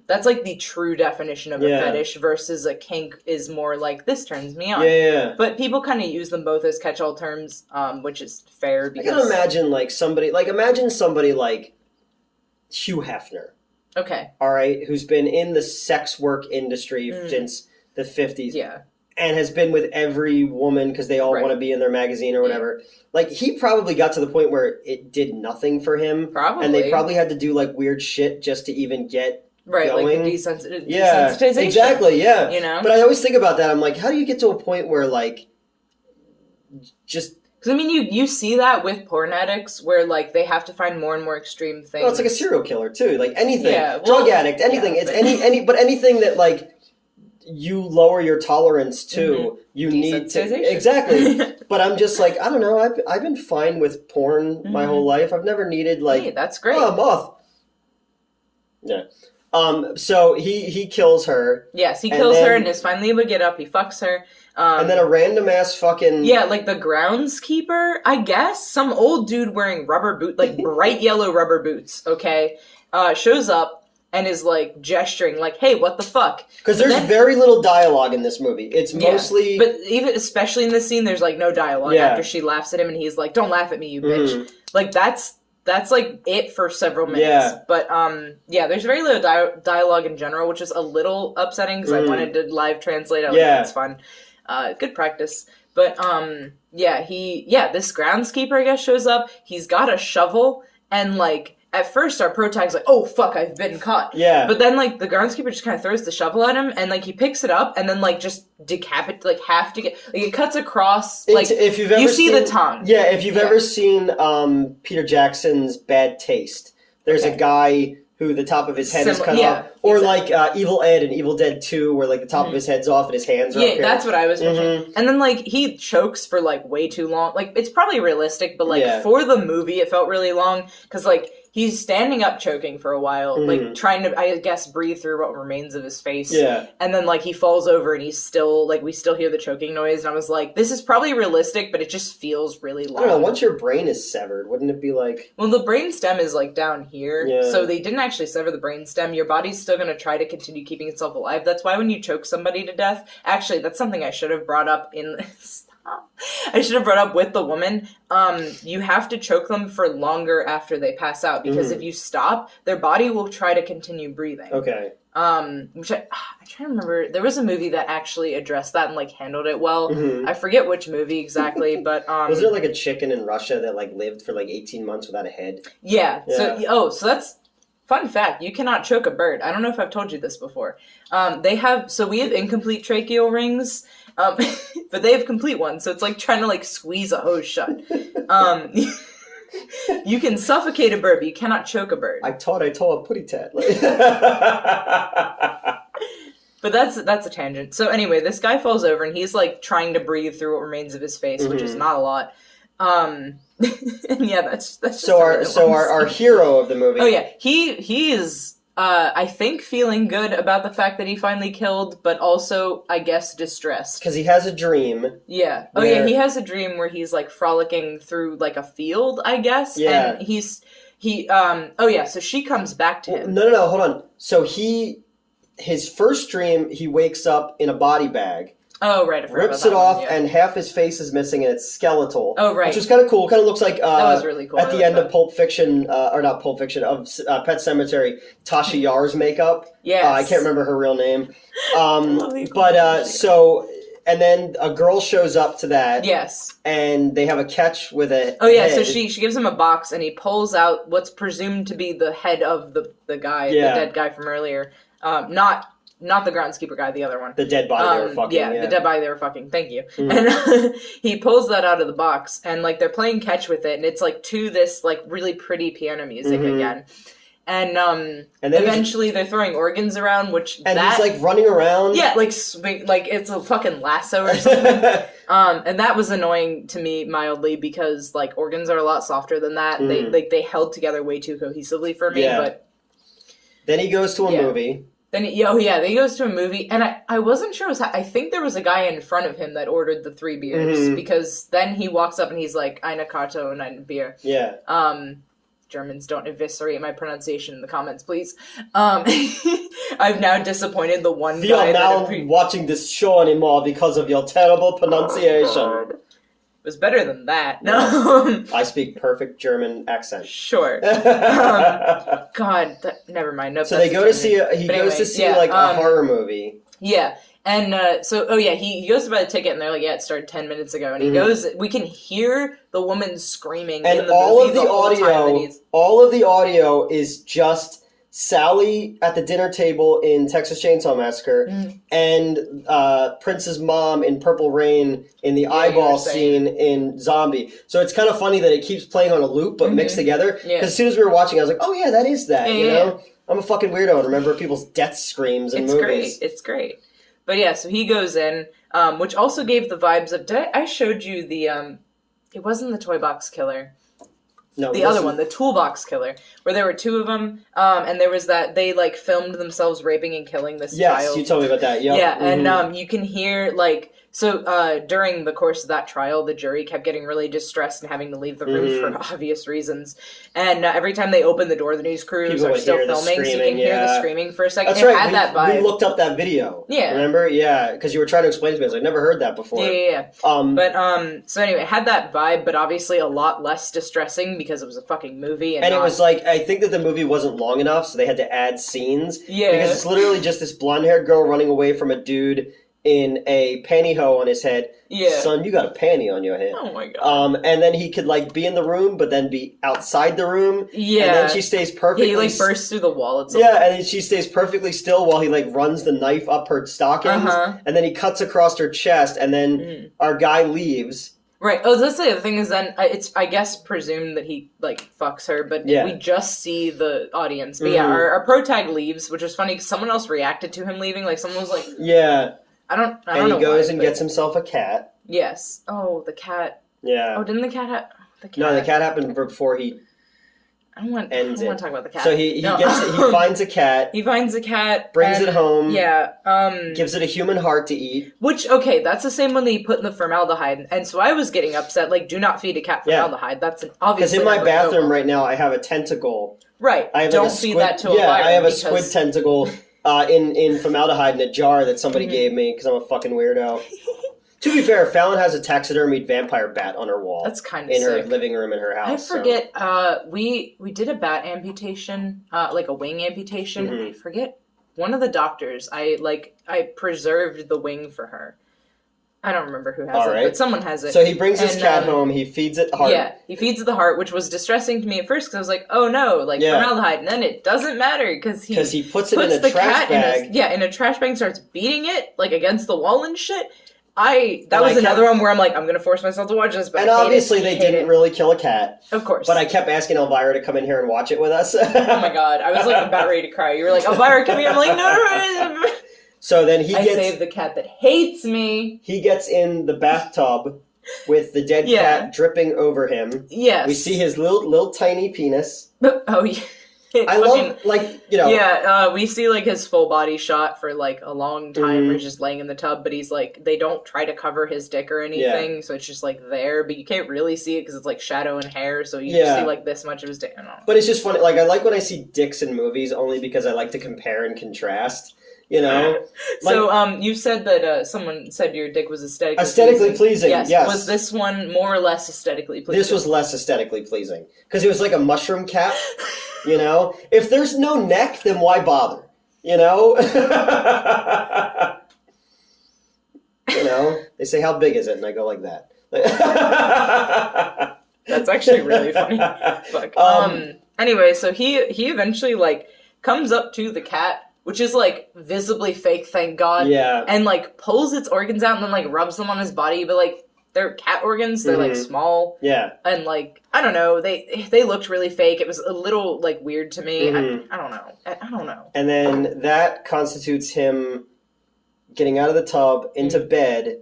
That's like the true definition of a fetish versus a kink is more like this turns me on. Yeah. But people kind of use them both as catch-all terms, which is fair because I can imagine imagine somebody like Hugh Hefner. Okay. All right, who's been in the sex work industry since the 50s. Yeah. And has been with every woman because they all want to be in their magazine or whatever. Like, he probably got to the point where it did nothing for him. Probably. And they probably had to do, like, weird shit just to even get going. Like the desensitization. Exactly, yeah. You know? But I always think about that. I'm like, how do you get to a point where, like, just... Because, I mean, you see that with porn addicts where, like, they have to find more and more extreme things. Well, it's like a serial killer, too. Like, anything. Drug addict, anything. It's anything that, like... you lower your tolerance to, you need to... Exactly. But I'm just like, I don't know, I've been fine with porn my whole life. I've never needed, like... Hey, that's great. Oh, a moth. Yeah. So he kills her. Yes, he kills her and is finally able to get up. He fucks her. And then a random-ass fucking... Yeah, like the groundskeeper, I guess? Some old dude wearing rubber boots, like bright yellow rubber boots, okay? Shows up. And is, like, gesturing, like, hey, what the fuck? Because there's very little dialogue in this movie. It's mostly... But even, especially in this scene, there's, like, no dialogue after she laughs at him and he's like, don't laugh at me, you bitch. Like, that's like, it for several minutes. Yeah. But, there's very little dialogue in general, which is a little upsetting because I wanted to live translate. I think it's fun. Good practice. But, this groundskeeper, I guess, shows up. He's got a shovel and, like... At first, our protag's like, oh, fuck, I've been caught. Yeah. But then, like, the groundskeeper just kind of throws the shovel at him, and, like, he picks it up, and then, like, just like, it cuts across, like, if you've ever you see the tongue. Yeah, if you've ever seen Peter Jackson's Bad Taste, there's a guy who the top of his head is cut off. Or, like, Evil Ed in Evil Dead 2, where, like, the top of his head's off and his hands are up here. That's what I was picturing. And then, like, he chokes for, like, way too long. Like, it's probably realistic, but, like, for the movie, it felt really long, because, like... He's standing up choking for a while, like, trying to, I guess, breathe through what remains of his face. Yeah. And then, like, he falls over and he's still, like, we still hear the choking noise. And I was like, this is probably realistic, but it just feels really long. I don't know, once your brain is severed, wouldn't it be like... Well, the brain stem is, like, down here. Yeah. So they didn't actually sever the brain stem. Your body's still going to try to continue keeping itself alive. That's why when you choke somebody to death... Actually, that's something I should have brought up in this. I should have brought up with the woman. You have to choke them for longer after they pass out because if you stop, their body will try to continue breathing. Okay. Which I'm trying to remember. There was a movie that actually addressed that and like handled it well. I forget which movie exactly, but was there like a chicken in Russia that like lived for like 18 months without a head? Yeah. So that's. Fun fact, you cannot choke a bird. I don't know if I've told you this before. We have incomplete tracheal rings, but they have complete ones, so it's like trying to like squeeze a hose shut. You can suffocate a bird, but you cannot choke a bird. I told a putty tat. But that's a tangent. So anyway, this guy falls over and he's like trying to breathe through what remains of his face, which is not a lot. And yeah, that's so our hero of the movie. Oh yeah, he is I think feeling good about the fact that he finally killed, but also I guess distressed because he has a dream. Yeah. Oh yeah, he has a dream where he's like frolicking through like a field, I guess. Yeah. And so she comes back to him. No, hold on. So his first dream, he wakes up in a body bag. Oh, right. I forgot rips it off, and half his face is missing, and it's skeletal. Oh, right. Which is kind of cool. Kind of looks like... that was really cool. At the end of Pulp Fiction, or not Pulp Fiction, of Pet Sematary, Tasha Yar's makeup. Yes. I can't remember her real name. And then a girl shows up to that. Yes. And they have a catch with a head. So she gives him a box, and he pulls out what's presumed to be the head of the guy, the dead guy from earlier. Not the groundskeeper guy, the other one. The dead body they were fucking. Yeah, the dead body they were fucking. Thank you. And he pulls that out of the box, and like they're playing catch with it, and it's like to this like really pretty piano music again. And eventually they're throwing organs around, he's like running around. Yeah, like it's a fucking lasso or something. And that was annoying to me mildly because like organs are a lot softer than that. They held together way too cohesively for me. Yeah. But then he goes to a movie. Then he goes to a movie, and I wasn't sure I think there was a guy in front of him that ordered the 3 beers, because then he walks up and he's like, eine Karte und ein Bier. Yeah. Germans, don't eviscerate my pronunciation in the comments, please. I've now disappointed the one guy. We are now watching this show anymore because of your terrible pronunciation. was better than that. No. I speak perfect German accent. Sure. God, never mind. Nope, so they go to see, he goes to see like a horror movie. Yeah. And he goes to buy the ticket, and they're like, yeah, it started 10 minutes ago. And he goes, we can hear the woman screaming in the movie all of the audio is just Sally at the dinner table in Texas Chainsaw Massacre, and Prince's mom in Purple Rain in the eyeball scene in Zombie. So it's kind of funny that it keeps playing on a loop, but mixed together. Because as soon as we were watching, I was like, oh yeah, that is that, you know? I'm a fucking weirdo and remember people's death screams in movies. It's great. But yeah, so he goes in, which also gave the vibes of... I showed you the... it wasn't the Toy Box Killer. No, the other one, the Toolbox Killer, where there were two of them, and there was that... They, like, filmed themselves raping and killing this child. Yes, you told me about that, yep. Yeah, and you can hear, like... So, during the course of that trial, the jury kept getting really distressed and having to leave the room for obvious reasons. And every time they opened the door, the news crews are still filming, so you can hear the screaming for a second. That's right. Had that vibe. We looked up that video. Yeah. Remember? Yeah, because you were trying to explain to me. I was like, I've never heard that before. Yeah. So anyway, it had that vibe, but obviously a lot less distressing because it was a fucking movie. And it was like, I think that the movie wasn't long enough, so they had to add scenes. Yeah. Because it's literally just this blonde-haired girl running away from a dude in a pantyhose on his head. Yeah. Son, you got a panty on your head. Oh my god. And then he could like be in the room, but then be outside the room. Yeah. And then she stays perfectly... He like bursts through the wall. And then she stays perfectly still while he like runs the knife up her stockings. And then he cuts across her chest, and then our guy leaves. Right. Oh, that's the other thing is then it's, I guess, presumed that he, like, fucks her, but we just see the audience. But yeah, our pro tag leaves, which is funny because someone else reacted to him leaving. Like, someone was like... Yeah. I don't know. And he goes and gets himself a cat. Yes. Oh, the cat. Yeah. Oh, didn't the cat have... No, the cat happened before he... I don't want to talk about the cat. So he finds a cat. He finds a cat. Brings it home. Yeah. Gives it a human heart to eat. Which, okay, that's the same one that he put in the formaldehyde. And so I was getting upset, like, do not feed a cat formaldehyde. That's an obvious... Because in my bathroom right now, I have a tentacle. Right. I have don't feed that to a virus. I have a squid tentacle in formaldehyde in a jar that somebody gave me because I'm a fucking weirdo. To be fair, Fallon has a taxidermied vampire bat on her wall. That's kind of in her living room in her house. I forget. We did a bat amputation, like a wing amputation. I forget one of the doctors. I preserved the wing for her. I don't remember who has it, but someone has it. So he brings his cat home. He feeds it heart. Yeah, he feeds it the heart, which was distressing to me at first because I was like, "Oh no, like formaldehyde." And then it doesn't matter because he puts it in a trash bag. In a trash bag and starts beating it like against the wall and shit. That was another one where I'm like, I'm going to force myself to watch this. But obviously they didn't really kill a cat. Of course. But I kept asking Elvira to come in here and watch it with us. Oh my god. I was like about ready to cry. You were like, Elvira, come here. I'm like, no. So then I saved the cat that hates me. He gets in the bathtub with the dead cat dripping over him. Yes. We see his little tiny penis. Oh, yeah. Love, like, you know. Yeah, we see, like, his full body shot for, like, a long time where he's just laying in the tub, but he's, like, they don't try to cover his dick or anything, so it's just, like, there, but you can't really see it because it's, like, shadow and hair, so you just see, like, this much of his dick. I don't know. But it's just funny. Like, I like when I see dicks in movies only because I like to compare and contrast. You know? So, you said that someone said your dick was aesthetically pleasing. Yes. Was this one more or less aesthetically pleasing? This was less aesthetically pleasing. Because it was like a mushroom cap, you know? If there's no neck, then why bother? You know? You know? They say, how big is it? And I go like that. That's actually really funny. Fuck. Anyway, so he eventually, like, comes up to the cat, which is, like, visibly fake, thank God. Yeah. And, like, pulls its organs out and then, like, rubs them on his body. But, like, they're cat organs. They're, like, small. Yeah. And, like, I don't know. They looked really fake. It was a little, like, weird to me. I don't know. I don't know. And then that constitutes him getting out of the tub, into bed.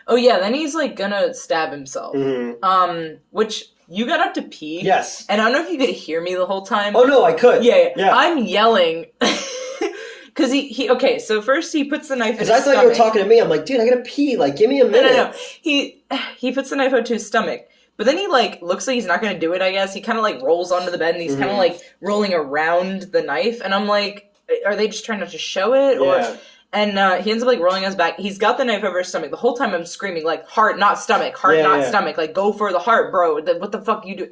Oh, yeah. Then he's, like, gonna stab himself. Which... You got up to pee. Yes. And I don't know if you could hear me the whole time. Oh, no, I could. Yeah. I'm yelling. Because okay, so first he puts the knife in his stomach. Because I thought you were talking to me. I'm like, dude, I gotta pee. Like, give me a minute. No. He puts the knife out to his stomach. But then he, like, looks like he's not gonna do it, I guess. He kind of, like, rolls onto the bed and he's kind of, like, rolling around the knife. And I'm like, are they just trying not to show it? Yeah. And he ends up, like, rolling on his back. He's got the knife over his stomach. The whole time I'm screaming, like, heart, not stomach. Heart, not stomach. Like, go for the heart, bro. What the fuck you do?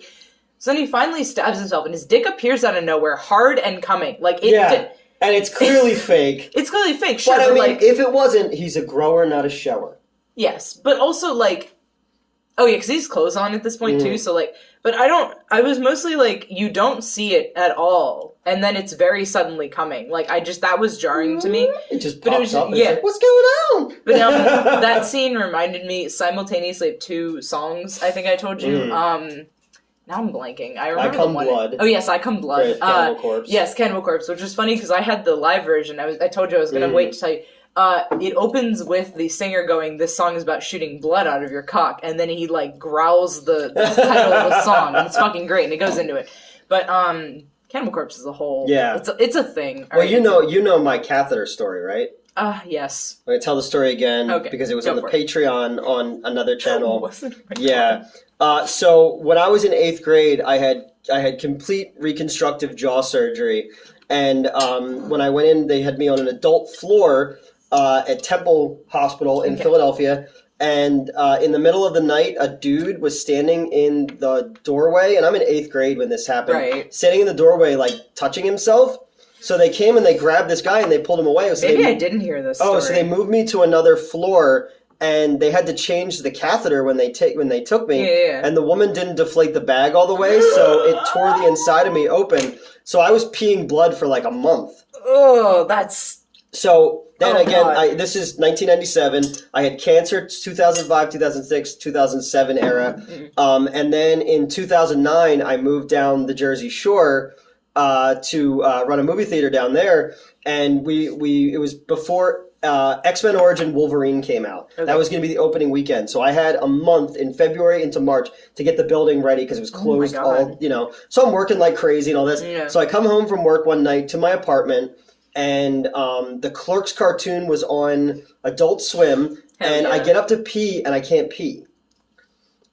So then he finally stabs himself, and his dick appears out of nowhere, hard and coming. Like, and it's clearly fake. It's clearly fake, sure. But I mean, like, if it wasn't, he's a grower, not a shower. Yes, but also, like... Oh, yeah, because he's clothes on at this point, too, so, like... But I was mostly, like, you don't see it at all, and then it's very suddenly coming. Like, that was jarring to me. It just pops up and yeah. it's like, what's going on? But that scene reminded me simultaneously of two songs, I think I told you. Now I'm blanking. I remember I Come the one. Blood. Oh, yes, I Come Blood. Right, Cannibal Corpse. Yes, Cannibal Corpse, which was funny because I had the live version. I told you I was going to wait to tell you. It opens with the singer going, this song is about shooting blood out of your cock, and then he, like, growls the title of the song, and it's fucking great, and it goes into it. But, Cannibal Corpse as a whole, it's a thing. Well, you know my catheter story, right? Yes. I'm going to tell the story again, because it was on the Patreon on another channel. Wasn't it? Yeah. So when I was in 8th grade, I had complete reconstructive jaw surgery, and when I went in, they had me on an adult floor at Temple Hospital in Philadelphia, and in the middle of the night, a dude was standing in the doorway, and I'm in 8th grade when this happened, standing in the doorway, like, touching himself. So they came and they grabbed this guy and they pulled him away. So Maybe I didn't hear this story. So they moved me to another floor, and they had to change the catheter when they took me, and the woman didn't deflate the bag all the way, so it tore the inside of me open. So I was peeing blood for like a month. Oh, that's... So then this is 1997. I had cancer 2005, 2006, 2007 era. And then in 2009, I moved down the Jersey Shore to run a movie theater down there. And it was before X-Men Origin Wolverine came out. Okay. That was going to be the opening weekend. So I had a month in February into March to get the building ready because it was closed all, So I'm working like crazy and all this. Yeah. So I come home from work one night to my apartment, and the Clerks cartoon was on Adult Swim, I get up to pee, and I can't pee.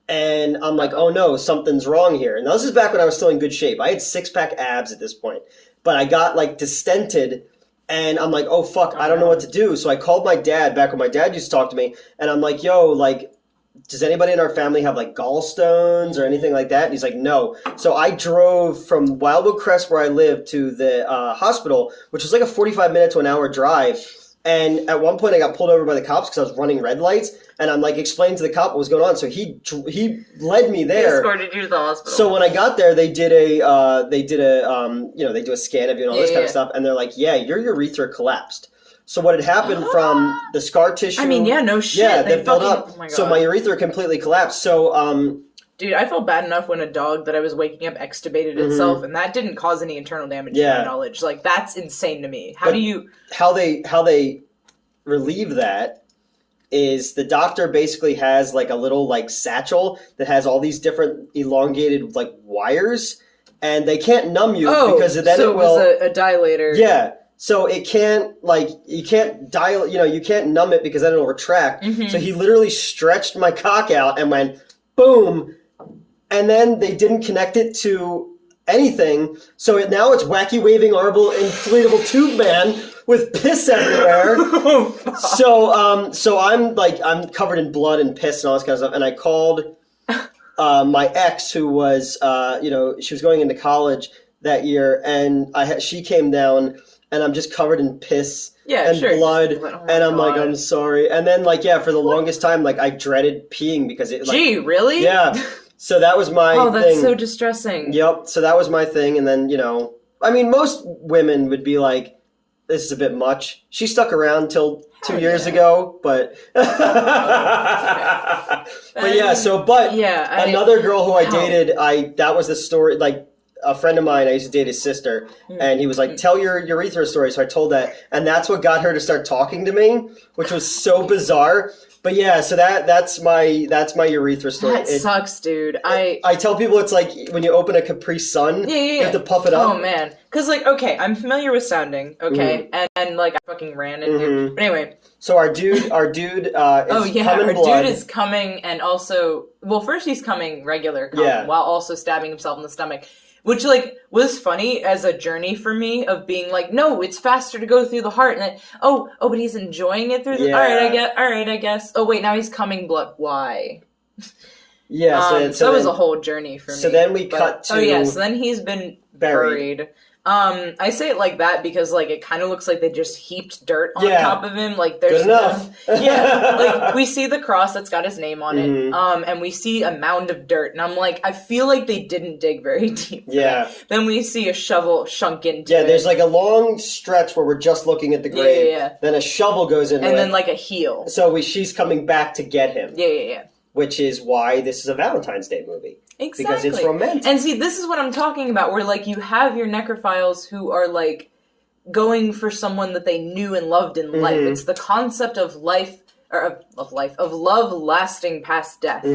And I'm like, oh no, something's wrong here. And this is back when I was still in good shape. I had 6-pack abs at this point. But I got, like, distented, and I'm like, oh fuck, I don't know what to do. So I called my dad back when my dad used to talk to me, and I'm like, yo, like, does anybody in our family have, like, gallstones or anything like that? And he's like, no. So I drove from Wildwood Crest, where I live, to the hospital, which was like a 45-minute to an hour drive. And at one point I got pulled over by the cops because I was running red lights. And I'm like explaining to the cop what was going on. So he led me there. He escorted you to the hospital. So when I got there, they do a scan of you and all this kind of stuff. And they're like, yeah, your urethra collapsed. So what had happened from the scar tissue? I mean, no shit. Yeah, they filled up. Oh my God. So my urethra completely collapsed. So, dude, I felt bad enough when a dog that I was waking up extubated itself, and that didn't cause any internal damage to my knowledge. Like, that's insane to me. How they relieve that is the doctor basically has like a little like satchel that has all these different elongated like wires, and they can't numb you because then it will. So it was a dilator. Yeah. So it can't, like, you can't dial, you can't numb it because then it'll retract. Mm-hmm. So he literally stretched my cock out and went, boom. And then they didn't connect it to anything. So now it's wacky waving arble inflatable tube man with piss everywhere. So I'm covered in blood and piss and all this kind of stuff. And I called my ex, who was, she was going into college that year, and she came down. And I'm just covered in piss and blood, and I'm like, I'm sorry. And then, for the longest time, I dreaded peeing because it. Gee, really? Yeah. So that was my thing. Oh, that's so distressing. Yep. So that was my thing, and then most women would be like, "This is a bit much." She stuck around till 2 years ago, but. But another girl who I dated, that was the story, a friend of mine, I used to date his sister, and he was like, tell your urethra story. So I told that, and that's what got her to start talking to me, which was so bizarre. But yeah, so that's my urethra story. That sucks, dude. I tell people it's like when you open a Capri Sun, you have to puff it up. Oh man, because I'm familiar with sounding, and I fucking ran in here. But anyway, so our dude is coming blood. Dude is coming, and also, well, first he's coming regular, while also stabbing himself in the stomach. Which, like, was funny as a journey for me of being like, no, it's faster to go through the heart. And then, but he's enjoying it through the... Yeah. All right, I guess. Oh, wait, now he's coming blood. Why? Yeah, so that was a whole journey for me. So then we cut to... Oh, yeah, so then he's been buried. I say it like that because, like, it kind of looks like they just heaped dirt on top of him. Like, there's good enough. like, we see the cross that's got his name on it, and we see a mound of dirt, and I'm like, I feel like they didn't dig very deep. Yeah. Then we see a shovel sunk into it. Yeah, there's, like, a long stretch where we're just looking at the grave. Yeah. Then a shovel goes into it. And then, like, a heel. So she's coming back to get him. Yeah. Which is why this is a Valentine's Day movie. Exactly. Because it's romantic. And see, this is what I'm talking about, where, like, you have your necrophiles who are, like, going for someone that they knew and loved in life. It's the concept of life, or of love lasting past death.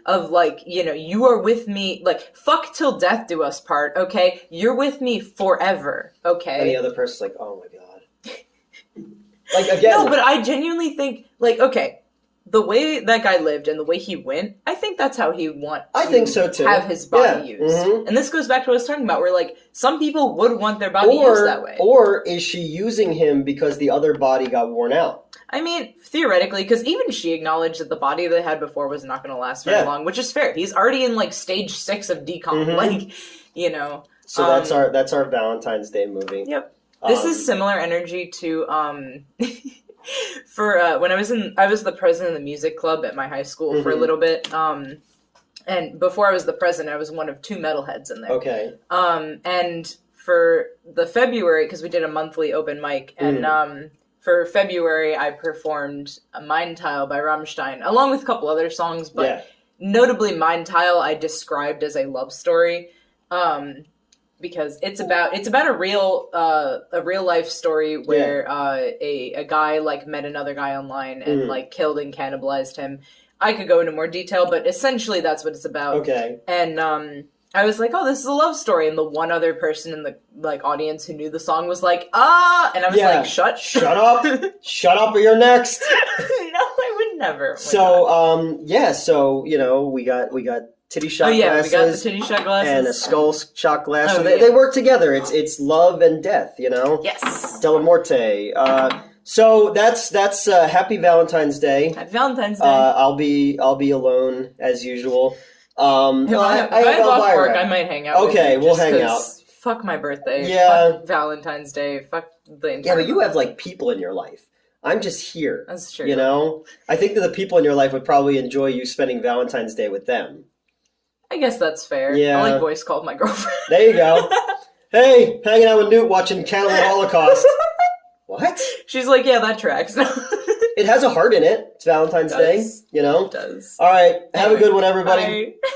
Of, like, you know, you are with me, like, fuck till death do us part, okay? You're with me forever, okay? And the other person's like, oh my god. Like, again... No, but I genuinely think, like, okay... The way that guy lived and the way he went, I think that's how he think so too. Have his body used. And this goes back to what I was talking about, where, like, some people would want their body used that way. Or is she using him because the other body got worn out? I mean, theoretically, because even she acknowledged that the body they had before was not going to last very long, which is fair. He's already in, like, stage 6 of decomp, like, you know. So that's our Valentine's Day movie. Yep. This is similar energy to, for when I was the president of the music club at my high school for a little bit. And before I was the president, I was one of 2 metalheads in there. Okay. And for the February, because we did a monthly open mic, and for February I performed a Mind Tile by Rammstein, along with a couple other songs, but notably Mind Tile I described as a love story. Because it's about a real life story where a guy, like, met another guy online and like killed and cannibalized him. I could go into more detail, but essentially that's what it's about. Okay. And I was like, oh, this is a love story, and the one other person in the, like, audience who knew the song was like, and I was like, shut up, shut up, or you're next. No, I would never. So you know, we got titty shot glasses. We got the titty shot glasses. And a skull shot glass. So they work together. It's love and death, you know? Yes. Della Morte. So that's Happy Valentine's Day. Happy Valentine's Day. I'll be alone as usual. If I have off work, I might hang out. Okay, with you we'll hang out. Fuck my birthday. Yeah. Fuck Valentine's Day. Fuck the entire. Yeah, but you have, like, people in your life. I'm just here. That's true. You know? I think that the people in your life would probably enjoy you spending Valentine's Day with them. I guess that's fair. Yeah. I like voice called my girlfriend. There you go. Hey, hanging out with Newt watching Cannibal Holocaust. What? She's like, yeah, that tracks. It has a heart in it. It's Valentine's Day, you know? It does. All right. Have a good one, everybody. Bye.